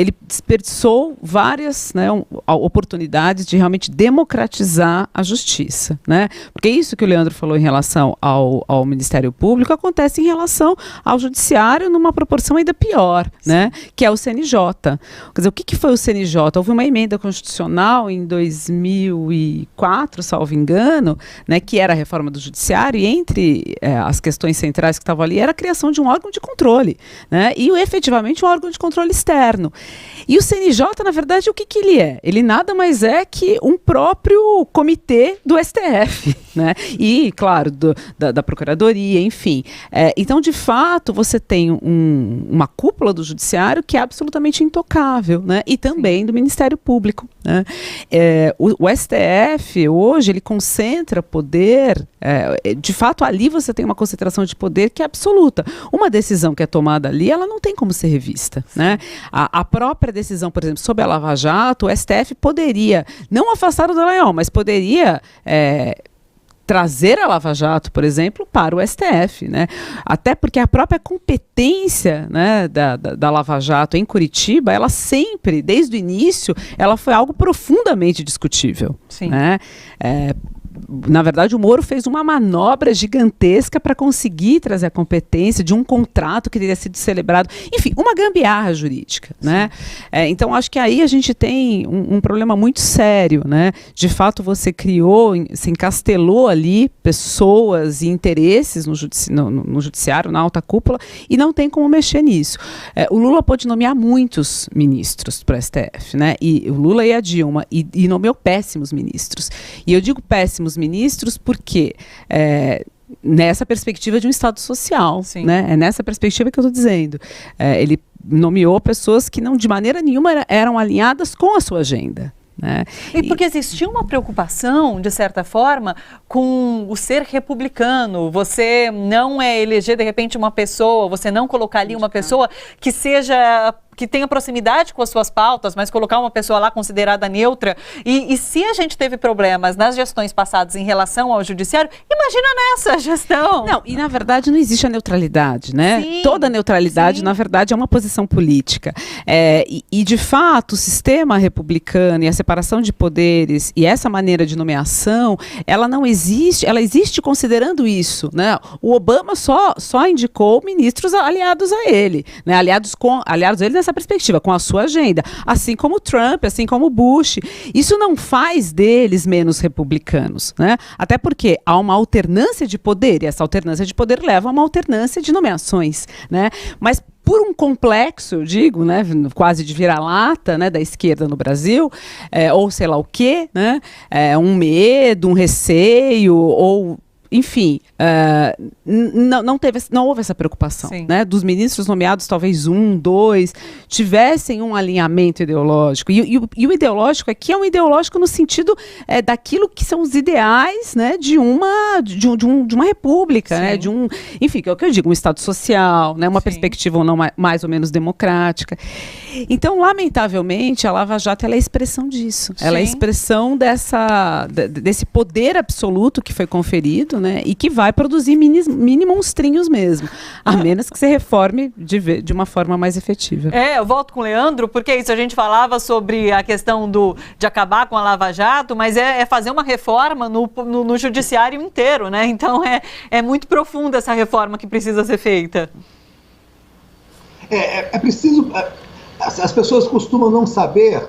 ele desperdiçou várias, né, oportunidades de realmente democratizar a justiça, né? Porque isso que o Leandro falou em relação ao Ministério Público acontece em relação ao Judiciário numa proporção ainda pior, né? Que é o CNJ. Quer dizer, o que foi o CNJ? Houve uma emenda constitucional em 2004, salvo engano, né, que era a reforma do Judiciário, e entre as questões centrais que estavam ali era a criação de um órgão de controle, né? E efetivamente um órgão de controle externo. E o CNJ, na verdade, o que ele é? Ele nada mais é que um próprio comitê do STF, né? E, claro, da Procuradoria, enfim. Então, de fato, você tem uma cúpula do Judiciário que é absolutamente intocável, né? E também do Ministério Público, né? O STF, hoje, ele concentra poder, de fato, ali você tem uma concentração de poder que é absoluta. Uma decisão que é tomada ali, ela não tem como ser revista, né? A própria decisão, por exemplo, sobre a Lava Jato, o STF poderia, não afastar o Dallagnol, mas poderia trazer a Lava Jato, por exemplo, para o STF, né? Até porque a própria competência, né, da Lava Jato em Curitiba, ela sempre, desde o início, ela foi algo profundamente discutível. Sim. Né? Na verdade, o Moro fez uma manobra gigantesca para conseguir trazer a competência de um contrato que teria sido celebrado. Enfim, uma gambiarra jurídica, né? Então, acho que aí a gente tem um problema muito sério, né? De fato, você se encastelou ali pessoas e interesses no judiciário, na alta cúpula, e não tem como mexer nisso. O Lula pôde nomear muitos ministros para o STF, né? E o Lula e a Dilma, e nomeou péssimos ministros. E eu digo péssimos ministros porque nessa perspectiva de um Estado social, né? É nessa perspectiva que eu estou dizendo. Ele nomeou pessoas que não de maneira nenhuma eram alinhadas com a sua agenda. Né? E porque existia uma preocupação, de certa forma, com o ser republicano. Você não eleger, de repente, uma pessoa, você não colocar ali uma pessoa que tenha proximidade com as suas pautas, mas colocar uma pessoa lá considerada neutra. E se a gente teve problemas nas gestões passadas em relação ao judiciário, imagina nessa gestão. Não, e na verdade não existe a neutralidade, né? Sim, toda neutralidade, na verdade, é uma posição política. E de fato, o sistema republicano e a separação de poderes e essa maneira de nomeação, ela não existe, ela existe considerando isso, né? O Obama só indicou ministros aliados a ele, né? Aliados a ele nessa perspectiva, com a sua agenda, assim como o Trump, assim como o Bush. Isso não faz deles menos republicanos, né? Até porque há uma alternância de poder, e essa alternância de poder leva a uma alternância de nomeações, né? Mas por um complexo, eu digo, né, quase de vira-lata, né, da esquerda no Brasil, ou sei lá o quê, né? Um medo, um receio, ou enfim, não houve essa preocupação, né? Dos ministros nomeados, talvez 1, 2, tivessem um alinhamento ideológico. E o ideológico aqui é um ideológico no sentido daquilo que são os ideais, né, de uma república, né? Enfim, que é o que eu digo, um Estado social, né? Uma perspectiva ou não mais ou menos democrática. Então, lamentavelmente, a Lava Jato ela é a expressão disso. Ela é a expressão desse poder absoluto que foi conferido, isso, né? E que vai produzir mini monstrinhos mesmo, a menos que se reforme de uma forma mais efetiva. Eu volto com o Leandro, porque isso, a gente falava sobre a questão de acabar com a Lava Jato, mas é fazer uma reforma no judiciário inteiro, né? Então é muito profunda essa reforma que precisa ser feita. É preciso... As pessoas costumam não saber,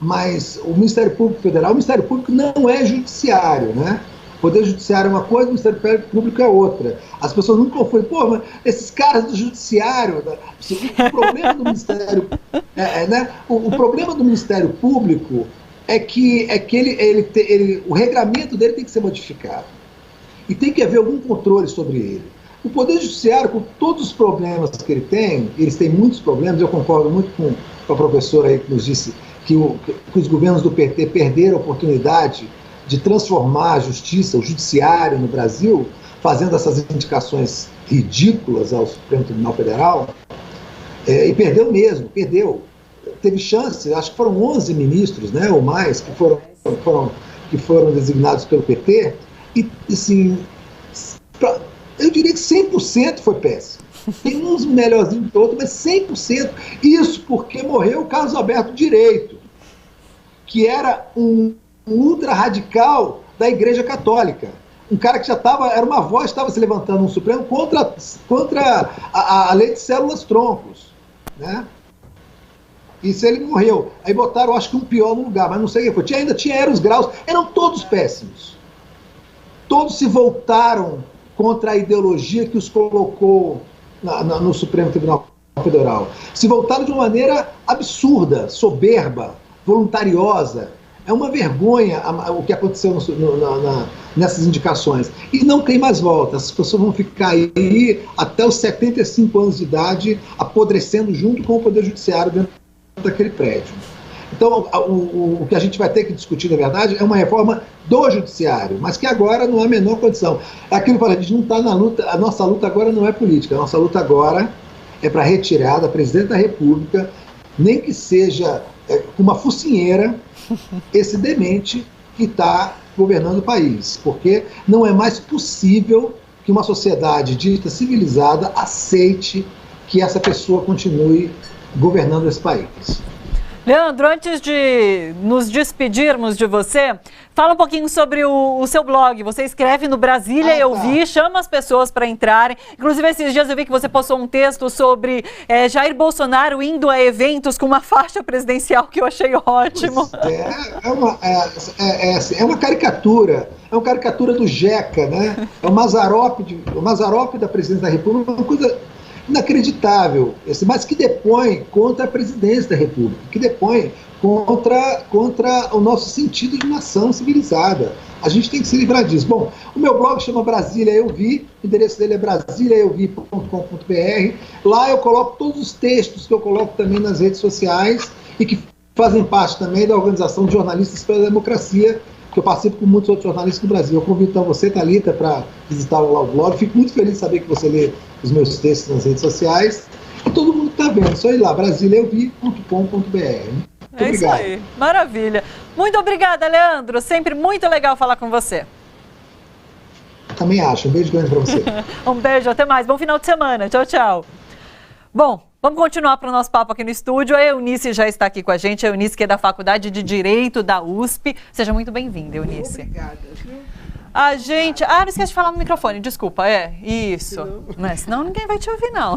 mas o Ministério Público Federal, o Ministério Público não é judiciário, né? O Poder Judiciário é uma coisa, o Ministério Público é outra. As pessoas nunca confundem, mas esses caras do Judiciário, o problema do Ministério, né? O problema do Ministério Público é que o regramento dele tem que ser modificado. E tem que haver algum controle sobre ele. O Poder Judiciário, com todos os problemas que ele tem, eles têm muitos problemas, eu concordo muito com a professora aí que nos disse que os governos do PT perderam a oportunidade de transformar a justiça, o judiciário no Brasil, fazendo essas indicações ridículas ao Supremo Tribunal Federal, e perdeu mesmo, perdeu. Teve chance, acho que foram 11 ministros, né, ou mais, que foram designados pelo PT, e assim, eu diria que 100% foi péssimo. Tem uns melhorzinhos que outros, mas 100%. Isso porque morreu o Carlos Alberto Direito, que era um ultra-radical da Igreja Católica. Um cara que já era uma voz, estava se levantando no Supremo contra a lei de células-troncos, né? Isso ele morreu. Aí botaram, acho que um pior no lugar, mas não sei o que foi. Ainda tinha Eros Graus, eram todos péssimos. Todos se voltaram contra a ideologia que os colocou no Supremo Tribunal Federal. Se voltaram de uma maneira absurda, soberba, voluntariosa. É uma vergonha o que aconteceu nessas indicações. E não tem mais volta. As pessoas vão ficar aí até os 75 anos de idade, apodrecendo junto com o Poder Judiciário dentro daquele prédio. Então, o que a gente vai ter que discutir, na verdade, é uma reforma do judiciário, mas que agora não há a menor condição. É aquilo que eu falei, a gente não está na luta, a nossa luta agora não é política, a nossa luta agora é para retirar da Presidente da República, nem que seja com uma focinheira, esse demente que está governando o país, porque não é mais possível que uma sociedade dita civilizada aceite que essa pessoa continue governando esse país. Leandro, antes de nos despedirmos de você, fala um pouquinho sobre o seu blog. Você escreve no Brasília, eu vi, chama as pessoas para entrarem. Inclusive, esses dias eu vi que você postou um texto sobre Jair Bolsonaro indo a eventos com uma faixa presidencial, que eu achei ótimo. É uma caricatura. É uma caricatura do Jeca, né? É o Mazzaropi da Presidência da República, uma coisa inacreditável, mas que depõe contra a presidência da República, que depõe contra o nosso sentido de nação civilizada. A gente tem que se livrar disso. Bom, o meu blog chama Brasília Eu Vi, o endereço dele é brasiliaeuvi.com.br. Lá eu coloco todos os textos que eu coloco também nas redes sociais e que fazem parte também da Organização de Jornalistas pela Democracia, que eu participo com muitos outros jornalistas do Brasil. Eu convido então você, Thalita, para visitar lá o blog. Fico muito feliz de saber que você lê os meus textos nas redes sociais. E todo mundo está vendo. Só ir lá, brasiliaeuvi.com.br. Muito obrigado. Isso aí, maravilha. Muito obrigada, Leandro. Sempre muito legal falar com você. Também acho. Um beijo grande para você. Um beijo, até mais. Bom final de semana. Tchau, tchau. Bom, vamos continuar para o nosso papo aqui no estúdio. A Eunice já está aqui com a gente. A Eunice, que é da Faculdade de Direito da USP. Seja muito bem-vinda, Eunice. Obrigada. A gente... não esquece de falar no microfone, desculpa. Isso. Senão ninguém vai te ouvir, não.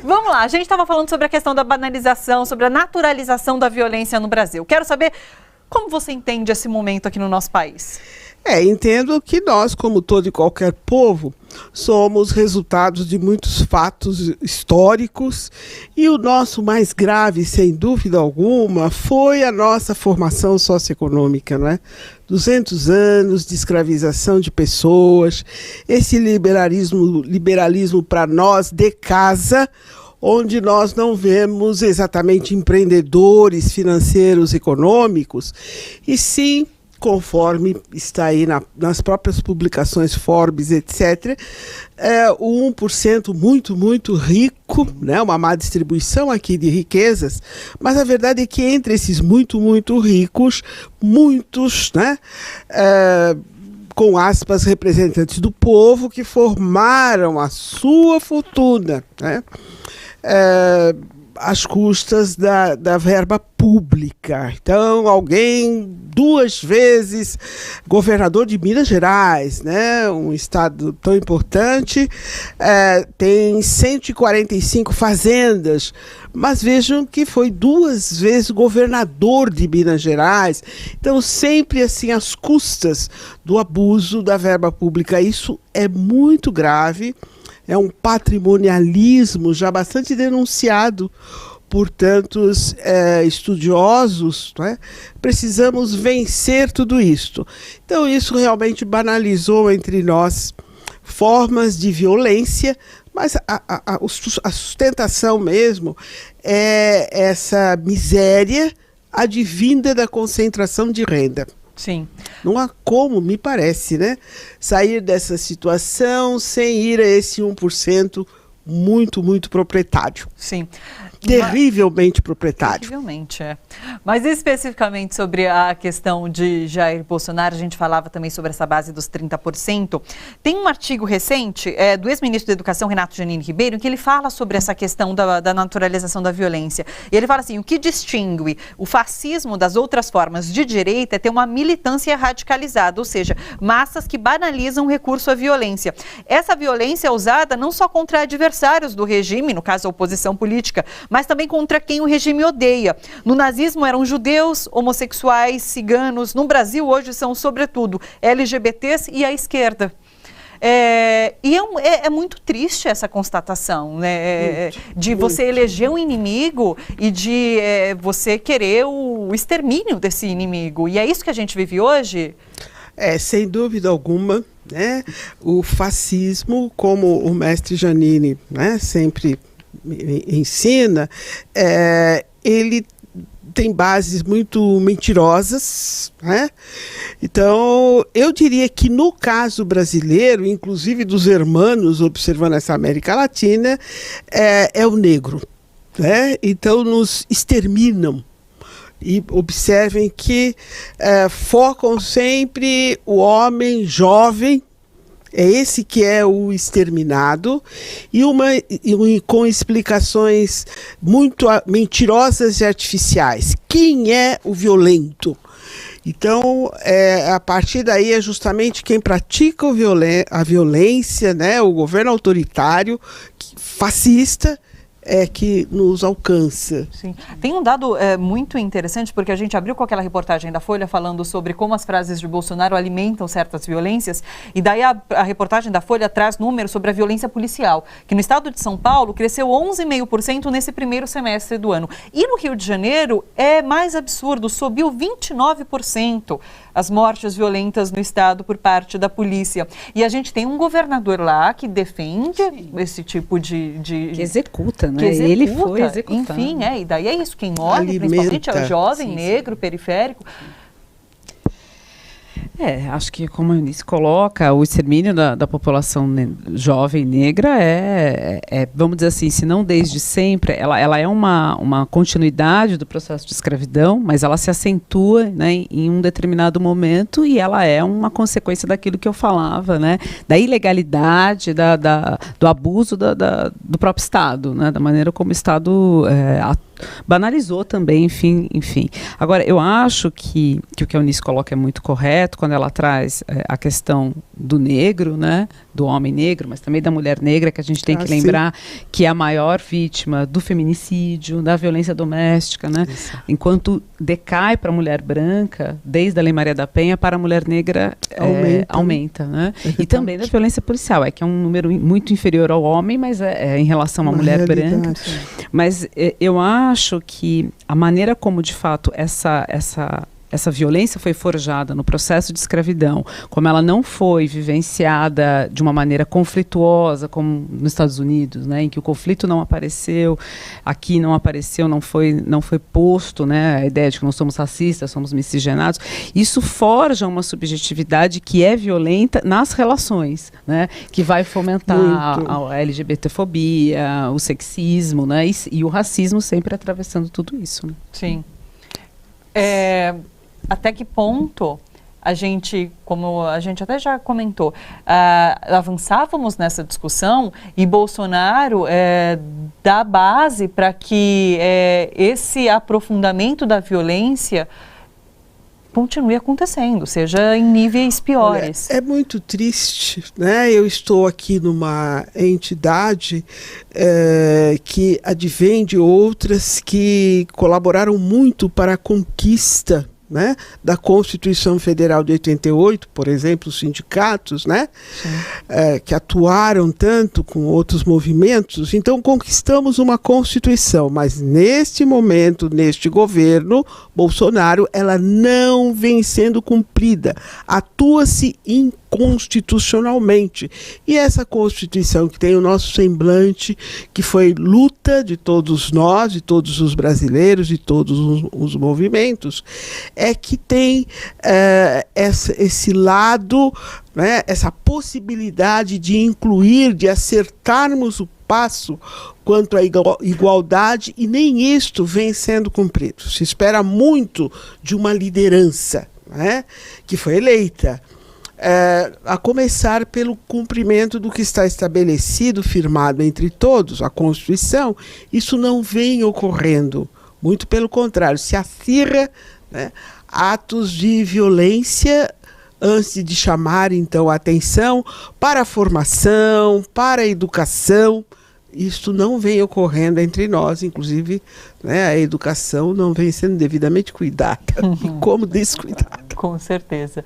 Vamos lá, a gente estava falando sobre a questão da banalização, sobre a naturalização da violência no Brasil. Quero saber como você entende esse momento aqui no nosso país. Entendo que nós, como todo e qualquer povo, somos resultados de muitos fatos históricos e o nosso mais grave, sem dúvida alguma, foi a nossa formação socioeconômica, não é? 200 anos de escravização de pessoas, esse liberalismo para nós de casa, onde nós não vemos exatamente empreendedores financeiros econômicos, e sim, conforme está aí nas próprias publicações Forbes, etc., o 1% muito, muito rico, né, uma má distribuição aqui de riquezas, mas a verdade é que entre esses muito, muito ricos, muitos, né, com aspas, representantes do povo que formaram a sua fortuna, né? Às custas da verba pública. Então, alguém 2 vezes governador de Minas Gerais, né, um estado tão importante, tem 145 fazendas, mas vejam que foi 2 vezes governador de Minas Gerais. Então, sempre assim, às custas do abuso da verba pública. Isso é muito grave. É um patrimonialismo já bastante denunciado por tantos estudiosos, né? Precisamos vencer tudo isto. Então, isso realmente banalizou entre nós formas de violência, mas a sustentação mesmo é essa miséria advinda da concentração de renda. Sim. Não há como, me parece, né, sair dessa situação sem ir a esse 1% muito, muito proprietário. Sim. Terrivelmente proprietário. Terrivelmente, Mas especificamente sobre a questão de Jair Bolsonaro, a gente falava também sobre essa base dos 30%. Tem um artigo recente do ex-ministro da Educação, Renato Janine Ribeiro, em que ele fala sobre essa questão da naturalização da violência. E ele fala assim, o que distingue o fascismo das outras formas de direita é ter uma militância radicalizada, ou seja, massas que banalizam o recurso à violência. Essa violência é usada não só contra adversários do regime, no caso a oposição política, mas também contra quem o regime odeia. No nazismo eram judeus, homossexuais, ciganos. No Brasil hoje são, sobretudo, LGBTs e a esquerda. É muito triste essa constatação, né? De você eleger um inimigo e de você querer o extermínio desse inimigo. E é isso que a gente vive hoje? Sem dúvida alguma, né? O fascismo, como o mestre Janine, né, sempre ensina, ele tem bases muito mentirosas, né? Então, eu diria que no caso brasileiro, inclusive dos hermanos, observando essa América Latina, é o negro, né? Então, nos exterminam. E observem que focam sempre o homem jovem, é esse que é o exterminado, e com explicações muito mentirosas e artificiais. Quem é o violento? Então, a partir daí é justamente quem pratica a violência, né, o governo autoritário, fascista, que nos alcança. Sim. Tem um dado muito interessante, porque a gente abriu com aquela reportagem da Folha falando sobre como as frases de Bolsonaro alimentam certas violências, e daí a reportagem da Folha traz números sobre a violência policial, que no estado de São Paulo cresceu 11,5% nesse primeiro semestre do ano. E no Rio de Janeiro é mais absurdo, subiu 29% as mortes violentas no estado por parte da polícia. E a gente tem um governador lá que defende esse tipo de... Que executa, né? Ele foi executado. Enfim, e daí é isso, quem morre principalmente é o jovem, negro, periférico. Acho que, como a Eunice coloca, o extermínio da população jovem negra vamos dizer assim, se não desde sempre, ela é uma continuidade do processo de escravidão, mas ela se acentua, né, em um determinado momento, e ela é uma consequência daquilo que eu falava, né, da ilegalidade, do abuso do próprio Estado, né, da maneira como o Estado banalizou também, enfim. Agora, eu acho que o que a Eunice coloca é muito correto, quando ela traz a questão do negro, né, do homem negro, mas também da mulher negra, que a gente tem que lembrar que é a maior vítima do feminicídio, da violência doméstica, né? Isso. Enquanto decai para a mulher branca, desde a Lei Maria da Penha, para a mulher negra aumenta, né? E também da violência policial, que é um número muito inferior ao homem, mas em relação à mulher branca. Mas eu acho que a maneira como, de fato, essa violência foi forjada no processo de escravidão, como ela não foi vivenciada de uma maneira conflituosa, como nos Estados Unidos, né, em que o conflito não apareceu, aqui não apareceu, não foi posto, né, a ideia de que nós somos racistas, somos miscigenados, isso forja uma subjetividade que é violenta nas relações, né, que vai fomentar a LGBTfobia, o sexismo, né, e o racismo sempre atravessando tudo isso. Né? Sim. Até que ponto a gente, como a gente até já comentou, avançávamos nessa discussão e Bolsonaro dá base para que esse aprofundamento da violência continue acontecendo, seja em níveis piores. Olha, é muito triste, né? Eu estou aqui numa entidade que advém de outras que colaboraram muito para a conquista, né, da Constituição Federal de 88, por exemplo, os sindicatos, né, que atuaram tanto com outros movimentos. Então conquistamos uma Constituição, mas neste momento, neste governo Bolsonaro, ela não vem sendo cumprida. Atua-se inconstitucionalmente. E essa Constituição que tem o nosso semblante, que foi luta de todos nós, de todos os brasileiros, de todos os movimentos, é que tem esse lado, né, essa possibilidade de incluir, de acertarmos o passo quanto à igualdade, e nem isto vem sendo cumprido. Se espera muito de uma liderança, né, que foi eleita, a começar pelo cumprimento do que está estabelecido, firmado entre todos, a Constituição. Isso não vem ocorrendo, muito pelo contrário, se acirra, né, atos de violência antes de chamar então a atenção para a formação, para a educação. Isso não vem ocorrendo entre nós, inclusive, né, a educação não vem sendo devidamente cuidada, e como descuidada. Com certeza.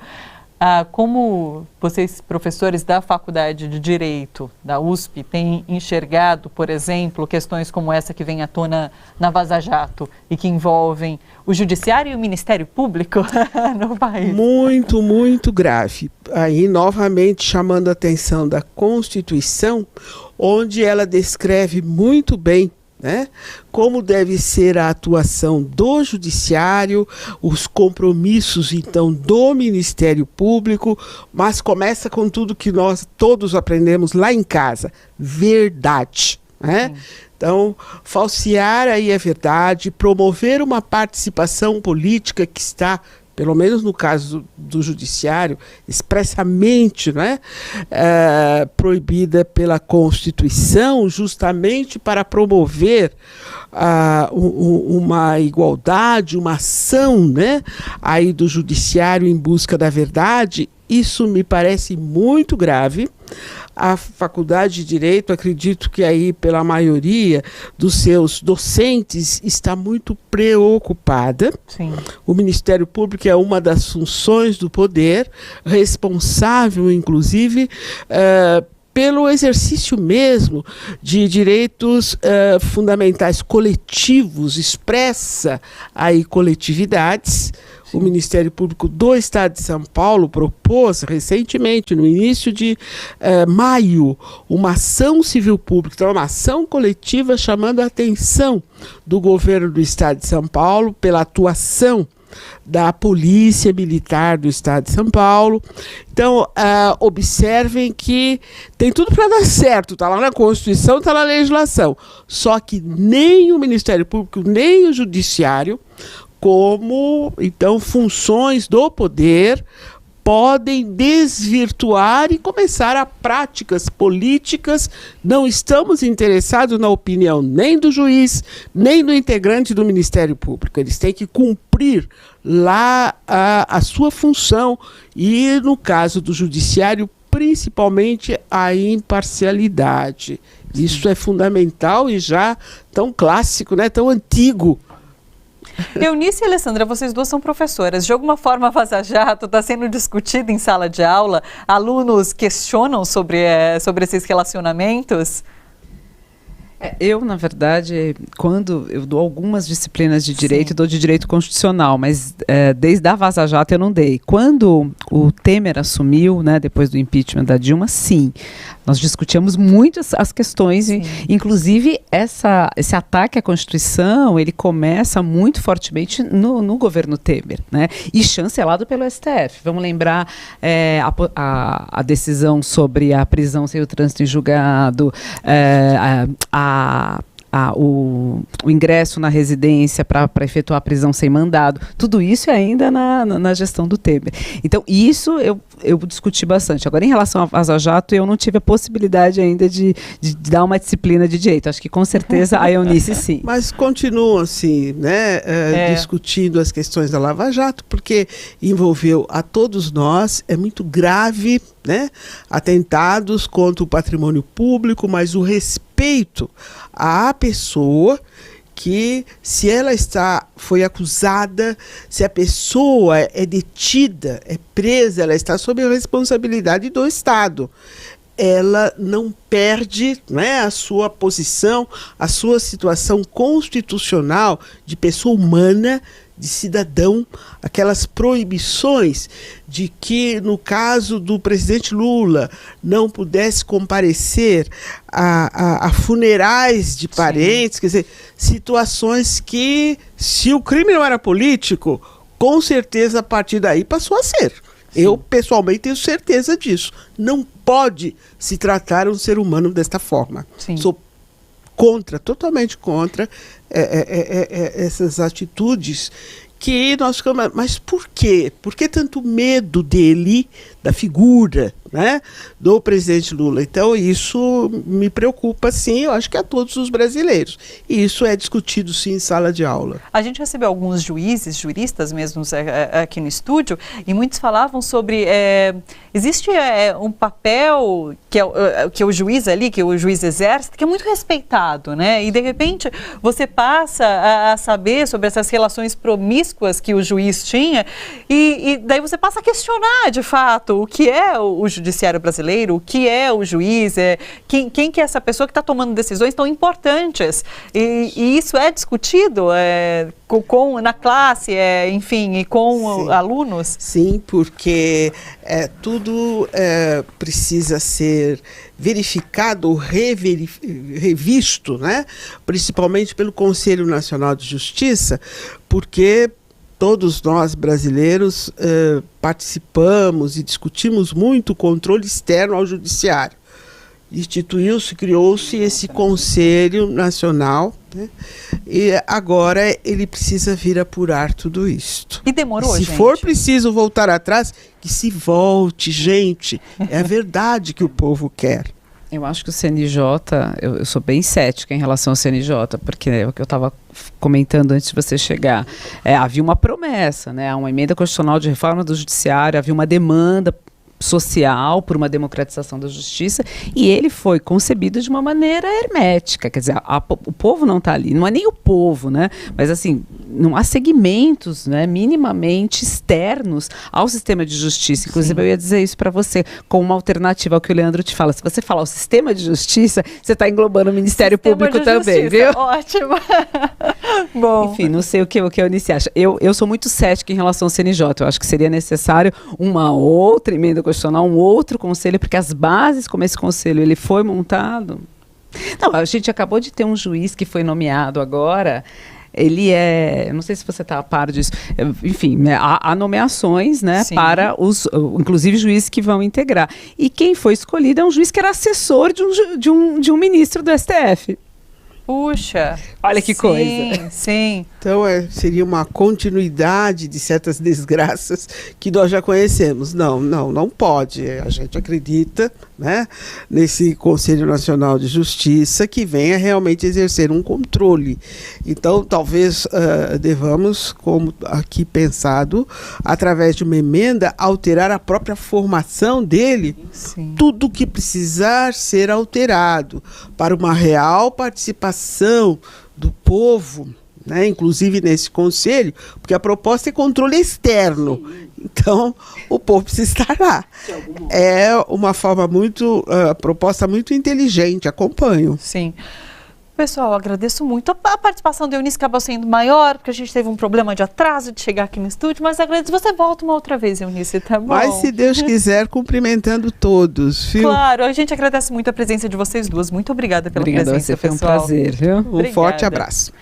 Como vocês, professores da Faculdade de Direito da USP, têm enxergado, por exemplo, questões como essa que vem à tona na Vaza Jato e que envolvem o Judiciário e o Ministério Público no país? Muito, muito grave. Aí, novamente, chamando a atenção da Constituição, onde ela descreve muito bem, né, como deve ser a atuação do Judiciário, os compromissos, então, do Ministério Público, mas começa com tudo que nós todos aprendemos lá em casa: verdade, né? Então, falsear aí a verdade, promover uma participação política que está, pelo menos no caso do Judiciário, expressamente, né, proibida pela Constituição, justamente para promover uma igualdade, uma ação, né, aí do Judiciário em busca da verdade. Isso me parece muito grave. A Faculdade de Direito, acredito que aí pela maioria dos seus docentes, está muito preocupada. Sim. O Ministério Público é uma das funções do poder, responsável, inclusive, pelo exercício mesmo de direitos fundamentais coletivos, expressa aí coletividades. O Ministério Público do Estado de São Paulo propôs recentemente, no início de maio, uma ação civil pública, então uma ação coletiva chamando a atenção do governo do Estado de São Paulo pela atuação da Polícia Militar do Estado de São Paulo. Então, observem que tem tudo para dar certo, está lá na Constituição, está na legislação, só que nem o Ministério Público, nem o Judiciário, como, então, funções do poder, podem desvirtuar e começar a práticas políticas. Não estamos interessados na opinião nem do juiz, nem do integrante do Ministério Público. Eles têm que cumprir lá a sua função e, no caso do Judiciário, principalmente a imparcialidade. Isso é fundamental e já tão clássico, né, tão antigo. Eunice e Alessandra, vocês duas são professoras. De alguma forma, a Vaza Jato está sendo discutida em sala de aula? Alunos questionam sobre esses relacionamentos? Eu, na verdade, quando eu dou algumas disciplinas de direito, dou de direito constitucional, mas desde a Vaza Jato eu não dei. Quando o Temer assumiu, né, depois do impeachment da Dilma, sim, nós discutíamos muito as questões, inclusive esse ataque à Constituição, ele começa muito fortemente no governo Temer, né, e chancelado pelo STF. Vamos lembrar a decisão sobre a prisão sem o trânsito em julgado, o ingresso na residência para efetuar a prisão sem mandado. Tudo isso é ainda na gestão do Temer. Então, isso eu discuti bastante. Agora, em relação à Vaza Jato, eu não tive a possibilidade ainda de dar uma disciplina de direito. Acho que, com certeza, a Eunice sim. Mas continuam, assim, né, discutindo as questões da Lava Jato, porque envolveu a todos nós, é muito grave, né, atentados contra o patrimônio público, mas o respeito à pessoa que, se ela foi acusada, se a pessoa é detida, é presa, ela está sob a responsabilidade do Estado. Ela não perde, né, a sua posição, a sua situação constitucional de pessoa humana, de cidadão, aquelas proibições de que, no caso do presidente Lula, não pudesse comparecer a funerais de parentes, quer dizer, situações que, se o crime não era político, com certeza a partir daí passou a ser. Sim. Eu, pessoalmente, tenho certeza disso. Não pode se tratar um ser humano desta forma. Sim. Sou totalmente contra essas atitudes que nós ficamos... Mas por quê? Por que tanto medo dele, da figura, né, do presidente Lula? Então, isso me preocupa, sim, eu acho que a todos os brasileiros. E isso é discutido, sim, em sala de aula. A gente recebeu alguns juízes, juristas mesmo aqui no estúdio, e muitos falavam sobre... existe um papel que o juiz ali, que o juiz exerce, que é muito respeitado, né? E, de repente, você passa a saber sobre essas relações promíscuas que o juiz tinha, e daí você passa a questionar, de fato, o que é o judiciário brasileiro, o que é o juiz, quem que é essa pessoa que está tomando decisões tão importantes. E isso é discutido na classe, enfim, e com alunos? Sim, porque tudo precisa ser verificado, revisto, né? Principalmente pelo Conselho Nacional de Justiça, porque todos nós brasileiros participamos e discutimos muito o controle externo ao judiciário. Instituiu-se, criou-se esse Conselho Nacional, né? E agora ele precisa vir apurar tudo isto. E demorou, gente? Se for preciso voltar atrás, que se volte, gente. É a verdade que o povo quer. Eu acho que o CNJ, eu sou bem cética em relação ao CNJ, porque é o que eu estava comentando antes de você chegar. Havia uma promessa, né? Uma emenda constitucional de reforma do judiciário, havia uma demanda social por uma democratização da justiça, e ele foi concebido de uma maneira hermética, quer dizer, o povo não está ali, não é nem o povo, né? Mas assim, não há segmentos, né, minimamente externos ao sistema de justiça. Inclusive, eu ia dizer isso para você, como uma alternativa ao que o Leandro te fala. Se você falar o sistema de justiça, você está englobando o Ministério Público também, viu? Ótimo. Bom. Enfim, não sei o que a Eunice acha. Eu sou muito cética em relação ao CNJ. Eu acho que seria necessário uma outra emenda constitucional, um outro conselho, porque as bases como esse conselho ele foi montado... Não, a gente acabou de ter um juiz que foi nomeado agora. Ele não sei se você está a par disso, enfim, né, há nomeações, né, para inclusive juízes que vão integrar. E quem foi escolhido é um juiz que era assessor de um ministro do STF. Puxa! Olha que coisa. Sim. Então, seria uma continuidade de certas desgraças que nós já conhecemos. Não pode. A gente acredita, né, nesse Conselho Nacional de Justiça que venha realmente exercer um controle. Então, talvez devamos, como aqui pensado, através de uma emenda, alterar a própria formação dele. Sim. Tudo que precisar ser alterado para uma real participação do povo, né, inclusive nesse conselho, porque a proposta é controle externo. Sim. Então, o povo precisa estar lá. É uma forma proposta muito inteligente, acompanho. Sim. Pessoal, agradeço muito. A participação da Eunice acabou sendo maior, porque a gente teve um problema de atraso de chegar aqui no estúdio, mas agradeço. Você volta uma outra vez, Eunice, tá bom? Mas, se Deus quiser, cumprimentando todos, viu? Claro, a gente agradece muito a presença de vocês duas. Muito obrigada pela presença, foi pessoal. Um prazer, viu? Um forte abraço.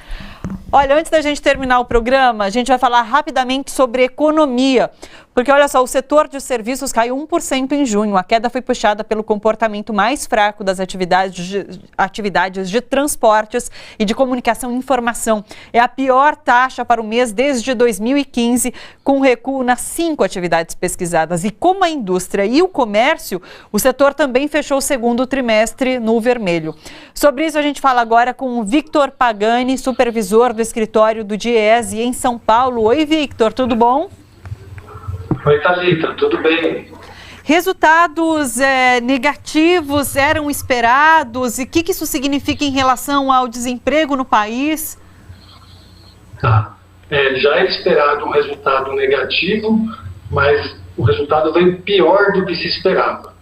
Olha, antes da gente terminar o programa, a gente vai falar rapidamente sobre economia. Porque, olha só, o setor de serviços caiu 1% em junho. A queda foi puxada pelo comportamento mais fraco das atividades de transportes e de comunicação e informação. É a pior taxa para o mês desde 2015, com recuo nas 5 atividades pesquisadas. E como a indústria e o comércio, o setor também fechou o segundo trimestre no vermelho. Sobre isso, a gente fala agora com o Victor Pagani, supervisor do escritório do DIEESE em São Paulo. Oi, Victor, tudo bom? Oi, Thalita, tudo bem? Resultados negativos eram esperados e o que isso significa em relação ao desemprego no país? Tá. Já era esperado um resultado negativo, mas o resultado veio pior do que se esperava,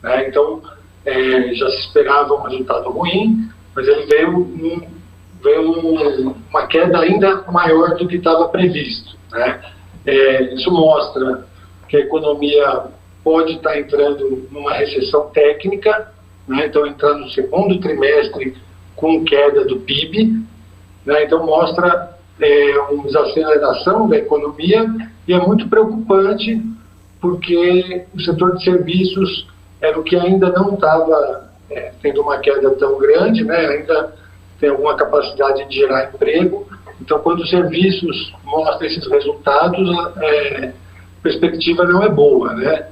né? Então, já se esperava um resultado ruim, mas ele veio uma queda ainda maior do que estava previsto, né? Isso mostra que a economia pode estar entrando numa recessão técnica, né? Então entrando no segundo trimestre com queda do PIB, né? Então mostra uma desaceleração da economia e é muito preocupante porque o setor de serviços era o que ainda não estava tendo uma queda tão grande, né? Ainda tem alguma capacidade de gerar emprego. Então, quando os serviços mostram esses resultados, a perspectiva não é boa, né?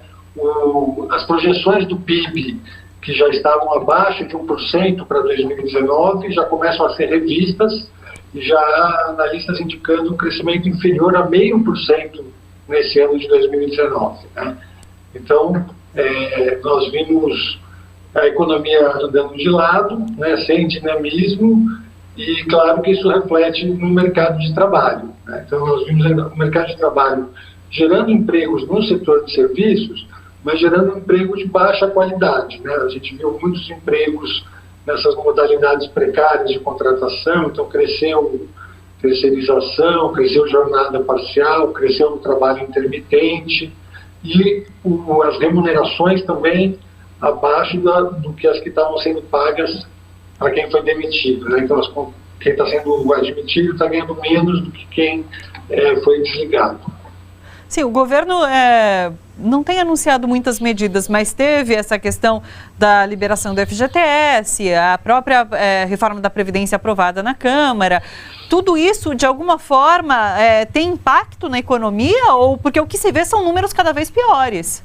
As projeções do PIB, que já estavam abaixo de 1% para 2019, já começam a ser revistas, e já há analistas indicando um crescimento inferior a 0,5% nesse ano de 2019, né? Então, nós vimos a economia andando de lado, né, sem dinamismo, e claro que isso reflete no mercado de trabalho, né? Então nós vimos o mercado de trabalho gerando empregos no setor de serviços, mas gerando emprego de baixa qualidade, né? A gente viu muitos empregos nessas modalidades precárias de contratação, então cresceu terceirização, cresceu jornada parcial, cresceu o trabalho intermitente e as remunerações também abaixo do que as que estavam sendo pagas para quem foi demitido, né? Então, quem está sendo admitido está ganhando menos do que quem foi desligado. Sim, o governo não tem anunciado muitas medidas, mas teve essa questão da liberação do FGTS, a própria reforma da Previdência aprovada na Câmara. Tudo isso, de alguma forma, tem impacto na economia? Ou porque o que se vê são números cada vez piores?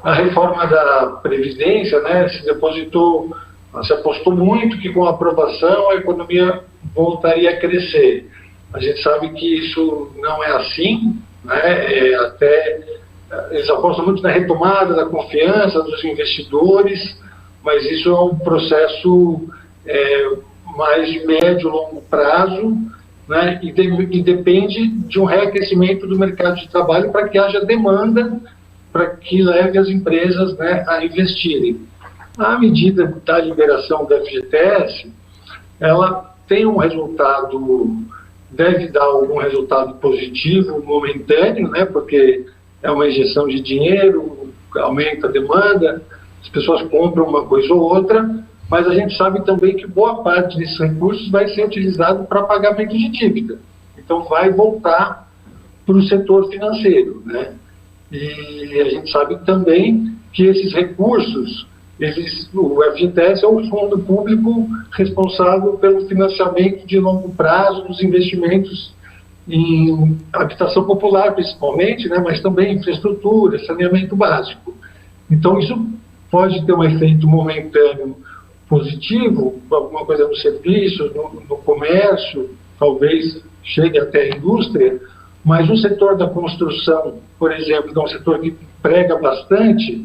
A reforma da Previdência, né, se apostou muito que com a aprovação a economia voltaria a crescer. A gente sabe que isso não é assim, né? Eles apostam muito na retomada da confiança dos investidores, mas isso é um processo mais de médio e longo prazo, né? E depende de um reaquecimento do mercado de trabalho para que haja demanda, para que leve as empresas, né, a investirem. A medida da liberação da FGTS, ela tem um resultado, deve dar algum resultado positivo momentâneo, né, porque é uma injeção de dinheiro, aumenta a demanda, as pessoas compram uma coisa ou outra, mas a gente sabe também que boa parte desses recursos vai ser utilizado para pagamento de dívida. Então vai voltar para o setor financeiro, né? E a gente sabe também que esses recursos, o FGTS é o fundo público responsável pelo financiamento de longo prazo dos investimentos em habitação popular, principalmente, né, mas também infraestrutura, saneamento básico. Então, isso pode ter um efeito momentâneo positivo, alguma coisa no serviço, no comércio, talvez chegue até a indústria, mas o setor da construção, por exemplo, que é um setor que emprega bastante,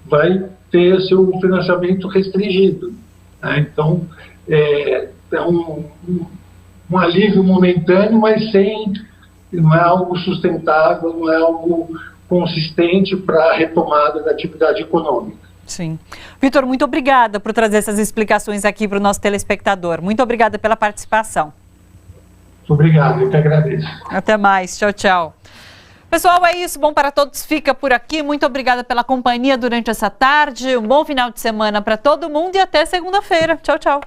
vai ter seu financiamento restringido, né? Então, é um alívio momentâneo, mas não é algo sustentável, não é algo consistente para a retomada da atividade econômica. Sim. Victor, muito obrigada por trazer essas explicações aqui para o nosso telespectador. Muito obrigada pela participação. Muito obrigado, eu que agradeço. Até mais. Tchau, tchau. Pessoal, é isso. Bom para Todos fica por aqui. Muito obrigada pela companhia durante essa tarde. Um bom final de semana para todo mundo e até segunda-feira. Tchau, tchau.